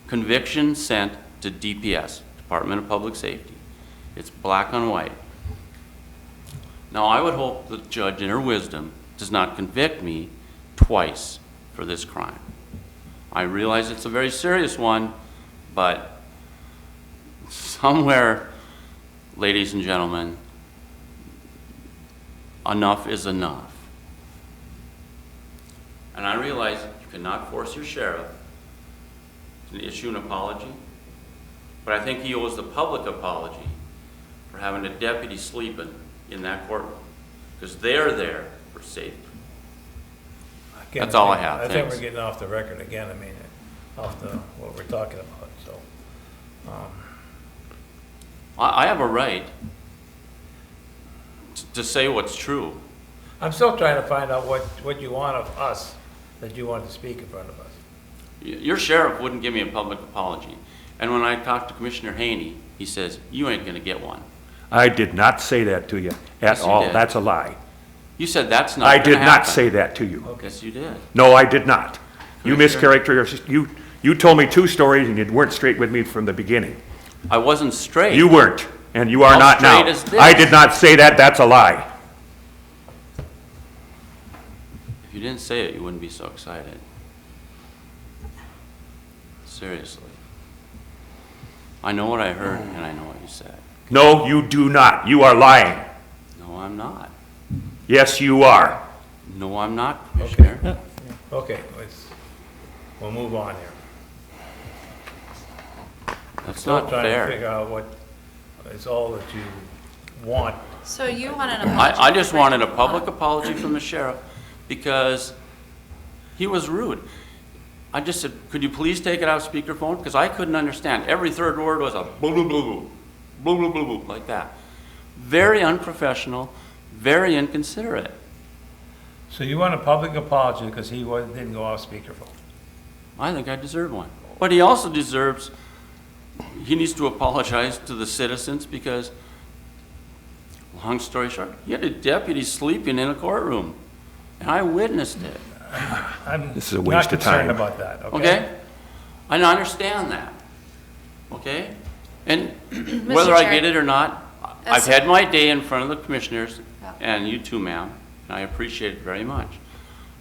conviction sent to DPS, Department of Public Safety. It's black on white. Now, I would hope the judge, in her wisdom, does not convict me twice for this crime. I realize it's a very serious one, but somewhere, ladies and gentlemen, enough is enough. And I realize you cannot force your sheriff to issue an apology, but I think he owes the public apology for having a deputy sleeping in that courtroom, because they're there for safety.
Again,
That's all I have.
I think
Thanks.
we're getting off the record again, I mean, off the, what we're talking about, so.
I have a right to say what's true.
I'm still trying to find out what you want of us, that you want to speak in front of us.
Your sheriff wouldn't give me a public apology. And when I talked to Commissioner Haney, he says, you ain't gonna get one.
I did not say that to you at
Yes, you
all.
did.
That's a lie.
You said that's not
I
gonna
did not
happen.
say that to you.
Yes, you did.
No, I did not. You
Commissioner?
mischaracterized, you told me two stories and you weren't straight with me from the beginning.
I wasn't straight.
You weren't, and you are
How
not now.
straight is this?
I did not say that, that's a lie.
If you didn't say it, you wouldn't be so excited. Seriously. I know what I heard and I know what you said.
No, you do not. You are lying.
No, I'm not.
Yes, you are.
No, I'm not, Commissioner.
Okay, we'll move on here.
That's
Still
not
trying to
fair.
figure out what is all that you want.
So you want an apology?
I just wanted a public apology from the sheriff because he was rude. I just said, could you please take it off speakerphone? Because I couldn't understand. Every third word was a blah, blah, blah, blah, blah, blah, blah, blah, like that. Very unprofessional, very inconsiderate.
So you want a public apology because he didn't go off speakerphone?
I think I deserve one. But he also deserves, he needs to apologize to the citizens because, long story short, he had a deputy sleeping in a courtroom, and I witnessed it.
I'm
This is a
not
waste of
concerned
time.
about that, okay?
Okay? I understand that. Okay? And whether I
Chair.
get it or not, I've
As-
had my day in front of the commissioners,
Yeah.
and you too, ma'am, and I appreciate it very much.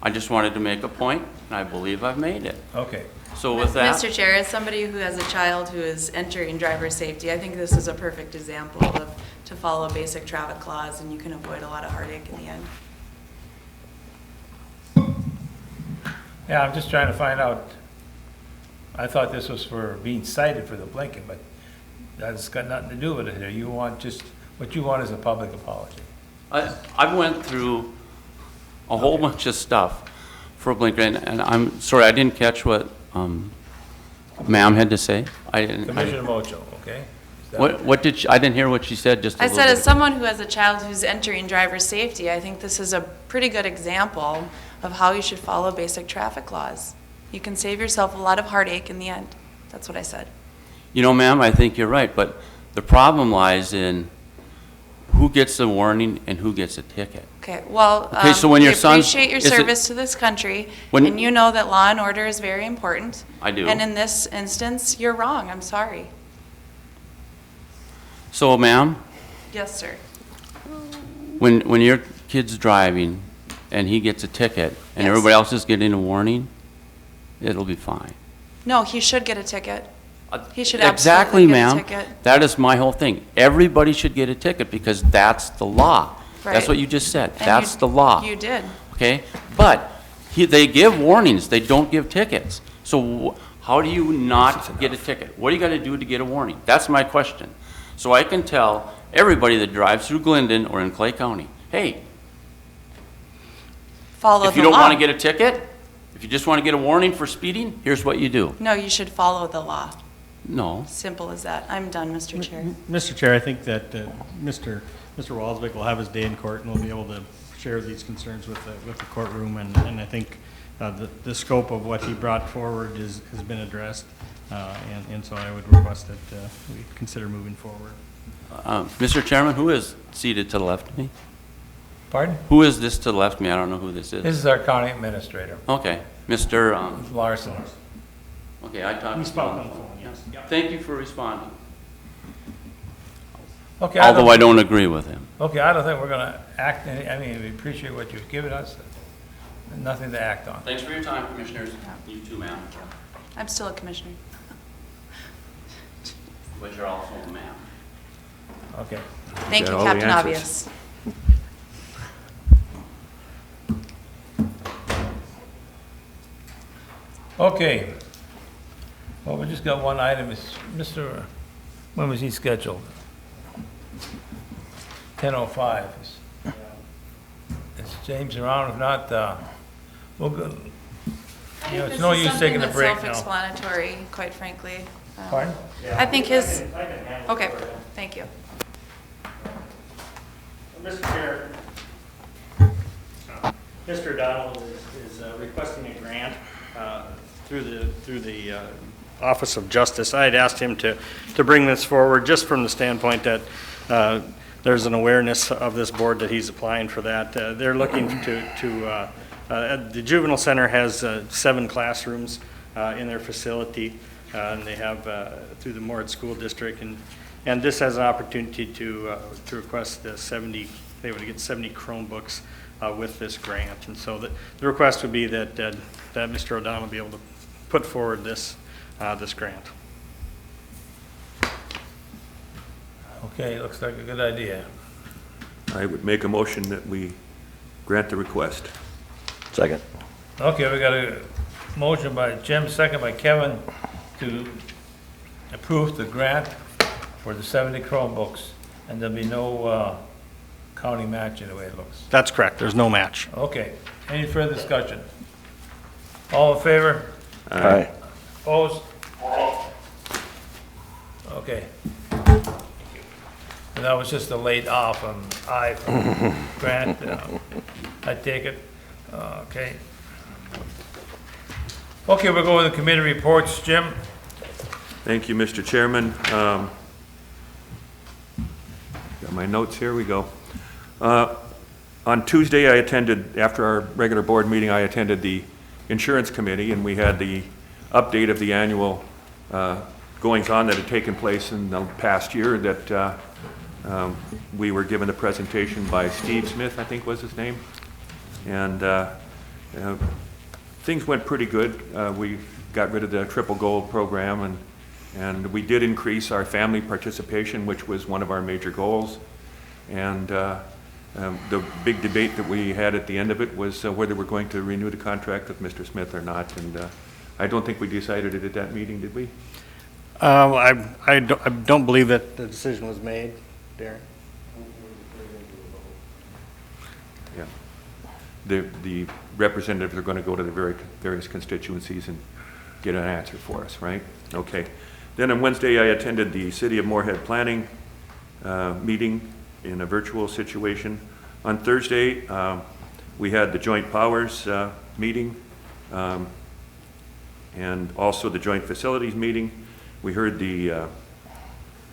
I just wanted to make a point, and I believe I've made it.
Okay.
So with that,
Mr. Chair, as somebody who has a child who is entering driver safety, I think this is a perfect example of to follow basic traffic laws, and you can avoid a lot of heartache in the end.
Yeah, I'm just trying to find out, I thought this was for being cited for the blinking, but that's got nothing to do with it here. You want just, what you want is a public apology.
I went through a whole bunch of stuff for a blinker, and I'm sorry, I didn't catch what ma'am had to say. I didn't.
Commissioner Mocho, okay?
What did I didn't hear what she said, just a
I
little
said,
bit.
as someone who has a child who's entering driver safety, I think this is a pretty good example of how you should follow basic traffic laws. You can save yourself a lot of heartache in the end. That's what I said.
You know, ma'am, I think you're right, but the problem lies in who gets the warning and who gets a ticket.
Okay, well,
Okay, so when
we
your son's-
appreciate your
is it-
service to this country,
When-
and you know that law and order is very important.
I do.
And in this instance, you're wrong. I'm sorry.
So, ma'am,
Yes, sir.
when your kid's driving and he gets a ticket and
Yes.
everybody else is getting a warning, it'll be fine.
No, he should get a ticket. He should
Exactly,
absolutely get a
ma'am.
ticket.
That is my whole thing. Everybody should get a ticket because that's the law. That's
Right.
what you just said.
And
That's
you-
the law.
You did.
Okay? But they give warnings, they don't give tickets. So how do you not get a ticket? What do you got to do to get a warning? That's my question. So I can tell everybody that drives through Glendon or in Clay County, hey,
Follow the law.
if you don't want to get a ticket, if you just want to get a warning for speeding, here's what you do.
No, you should follow the law.
No.
Simple as that. I'm done, Mr. Chair.
Mr. Chair, I think that Mr. Walsvik will have his day in court and will be able to share these concerns with the courtroom, and I think the scope of what he brought forward has been addressed, and so I would request that we consider moving forward.
Mr. Chairman, who is seated to the left of me?
Pardon?
Who is this to the left of me? I don't know who this is.
This is our county administrator,
Okay, Mr.
Larson.
Okay, I talked.
He
to
spoke
him
on the phone, yes.
Thank you for responding.
Okay,
Although I don't agree with him.
Okay, I don't think we're gonna act, I mean, we appreciate what you've given us, nothing to act on.
Thanks for your time, commissioners. You too, ma'am.
I'm still a commissioner.
But you're also a ma'am.
Okay.
Thank you,
all the
Captain
answers.
Obvious.
Okay. Well, we just got one item, is Mr., when was he scheduled? 10:05. Is James around? If not, we'll go, you know, it's no use taking a break
This
now.
is something that's self-explanatory, quite frankly.
Pardon?
I think his, okay, thank you.
Mr. Chair, Mr. O'Donnell is requesting a grant through the Office of Justice. I had asked him to bring this forward just from the standpoint that there's an awareness of this board that he's applying for that. They're looking to the juvenile center has 7 classrooms in their facility, and they have through the Moritz School District, and this has an opportunity to request 70. They would get 70 Chromebooks with this grant, and so the request would be that Mr. O'Donnell be able to put forward this grant.
Okay, looks like a good idea.
I would make a motion that we grant the request.
Second.
Okay, we got a motion by Jim, second by Kevin, to approve the grant for the 70 Chromebooks, and there'll be no county match in the way it looks.
That's correct. There's no match.
Okay, any further discussion? All in favor?
Aye.
Opposed? Okay. And that was just a late off on I from Grant. I take it. Okay. Okay, we'll go with the committee reports. Jim?
Thank you, Mr. Chairman. Got my notes, here we go. On Tuesday, I attended, after our regular board meeting, I attended the insurance committee, and we had the update of the annual goings-on that had taken place in the past year that we were given a presentation by Steve Smith, I think was his name. And things went pretty good. We got rid of the triple gold program, and we did increase our family participation, which was one of our major goals. And the big debate that we had at the end of it was whether we're going to renew the contract with Mr. Smith or not. And I don't think we decided it at that meeting, did we?
I don't believe that the decision was made, Darren.
Yeah. The representatives are going to go to the various constituencies and get an answer for us, right? Okay. Then on Wednesday, I attended the City of Moorhead Planning meeting in a virtual situation. On Thursday, we had the Joint Powers meeting and also the Joint Facilities meeting. We heard the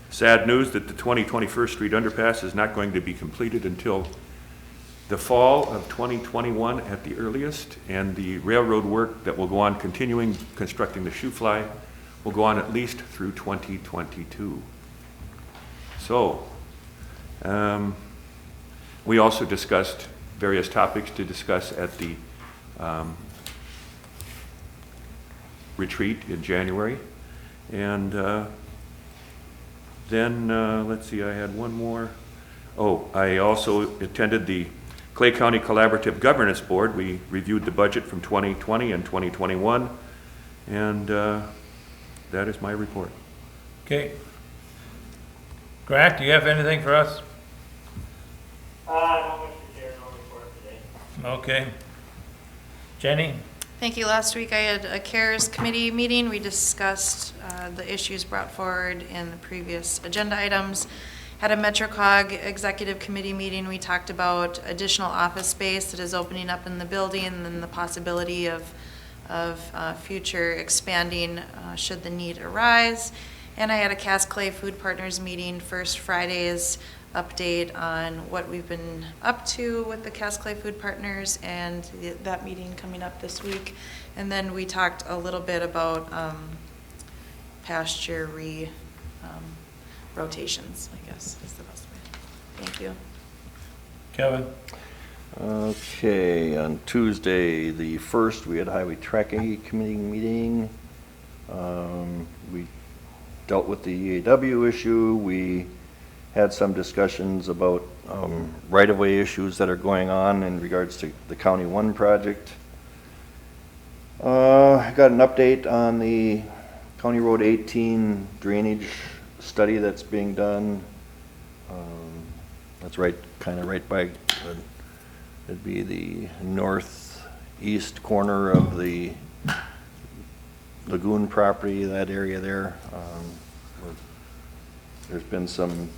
sad news that the 20 21st Street underpass is not going to be completed until the fall of 2021 at the earliest, and the railroad work that will go on continuing constructing the shoe fly will go on at least through 2022. So, we also discussed various topics to discuss at the retreat in January. And then, let's see, I had one more. Oh, I also attended the Clay County Collaborative Governance Board. We reviewed the budget from 2020 and 2021, and that is my report.
Okay. Grant, do you have anything for us?
No, Mr. Chair, no report today.
Okay. Jenny?
Thank you. Last week I had a CARES committee meeting. We discussed the issues brought forward in the previous agenda items. Had a MetroCog executive committee meeting. We talked about additional office space that is opening up in the building and the possibility of future expanding should the need arise. And I had a Cass Clay Food Partners meeting, first Friday's update on what we've been up to with the Cass Clay Food Partners, and that meeting coming up this week. And then we talked a little bit about pasture rotations, I guess is the best way. Thank you.
Kevin?
Okay, on Tuesday, the 1st, we had a Highway Tracking Committee meeting. We dealt with the EAW issue. We had some discussions about right-of-way issues that are going on in regards to the County One project. I got an update on the County Road 18 drainage study that's being done. That's kind of right by, it'd be the northeast corner of the lagoon property, that area there. There's been some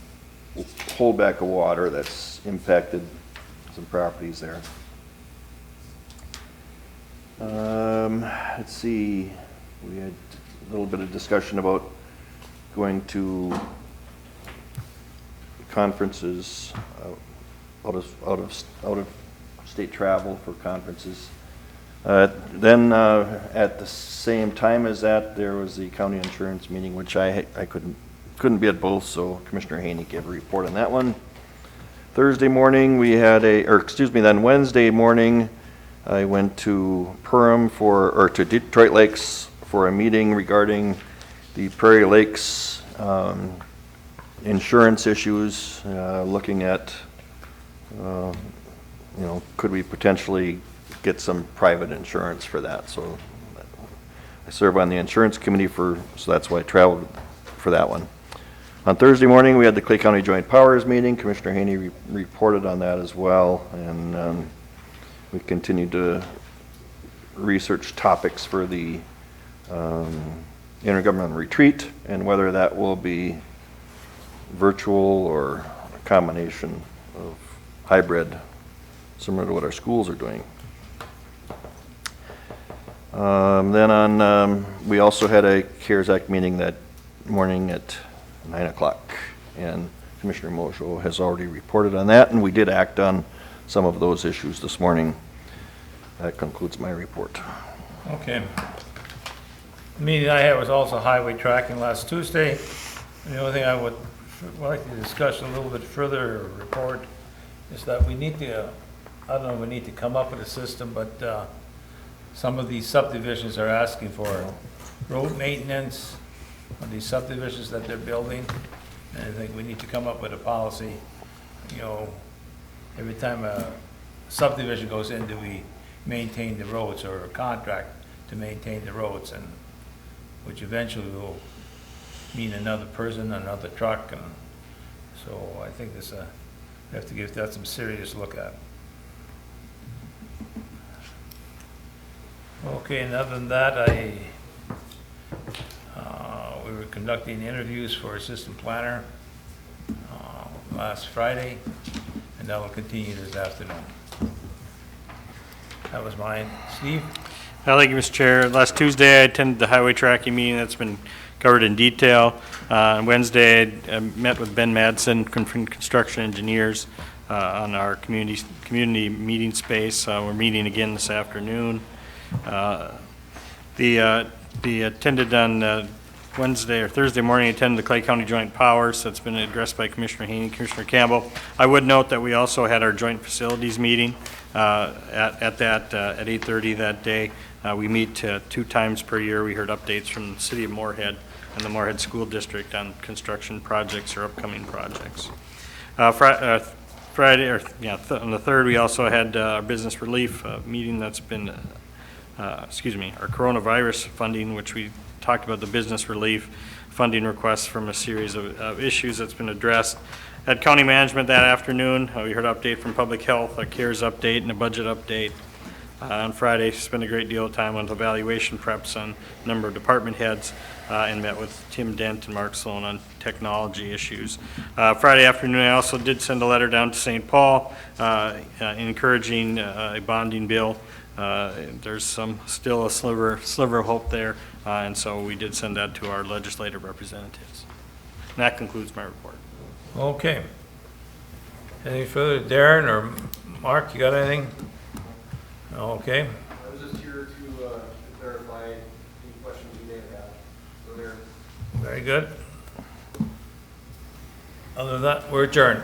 holdback of water that's impacted some properties there. Let's see, we had a little bit of discussion about going to conferences, out of state travel for conferences. Then at the same time as that, there was the county insurance meeting, which I couldn't be at both, so Commissioner Haney gave a report on that one. Thursday morning we had then Wednesday morning I went to Perham to Detroit Lakes for a meeting regarding the Prairie Lakes insurance issues, looking at, could we potentially get some private insurance for that. So I serve on the insurance committee so that's why I traveled for that one. On Thursday morning, we had the Clay County Joint Powers meeting. Commissioner Haney reported on that as well, and we continued to research topics for the intergovernmental retreat and whether that will be virtual or a combination of hybrid, similar to what our schools are doing. Then we also had a CARES Act meeting that morning at 9 o'clock, and Commissioner Mojo has already reported on that, and we did act on some of those issues this morning. That concludes my report.
Okay. The meeting I had was also highway tracking last Tuesday. And the only thing I would like to discuss a little bit further or report is that we need to, I don't know, we need to come up with a system, but some of these subdivisions are asking for road maintenance on these subdivisions that they're building. And I think we need to come up with a policy, every time a subdivision goes in, do we maintain the roads, or a contract to maintain the roads, and which eventually will mean another person, another truck, and so I think this we have to give that some serious look at. Okay, and other than that, we were conducting interviews for assistant planner last Friday, and that will continue this afternoon. That was mine. Steve?
Thank you, Mr. Chair. Last Tuesday, I attended the highway tracking meeting that's been covered in detail. On Wednesday, I met with Ben Madsen, construction engineers, on our community meeting space. We're meeting again this afternoon. The attended on Wednesday or Thursday morning, attended the Clay County Joint Powers. That's been addressed by Commissioner Haney, Commissioner Campbell. I would note that we also had our joint facilities meeting at 8:30 that day. We meet 2 times per year. We heard updates from the City of Moorhead and the Moorhead School District on construction projects or upcoming projects. Friday, on the 3rd, we also had our business relief meeting that's been, our coronavirus funding, which we talked about the business relief funding requests from a series of issues that's been addressed. At county management that afternoon, we heard an update from public health, a CARES update and a budget update. On Friday, spent a great deal of time on evaluation preps on a number of department heads and met with Tim Dent and Mark Sloan on technology issues. Friday afternoon, I also did send a letter down to St. Paul encouraging a bonding bill. There's still a sliver of hope there, and so we did send that to our legislative representatives. And that concludes my report.
Okay. Anything further? Darren or Mark, you got anything? Okay.
I was just here to clarify any questions you may have. So there.
Very good. Other than that, we're adjourned.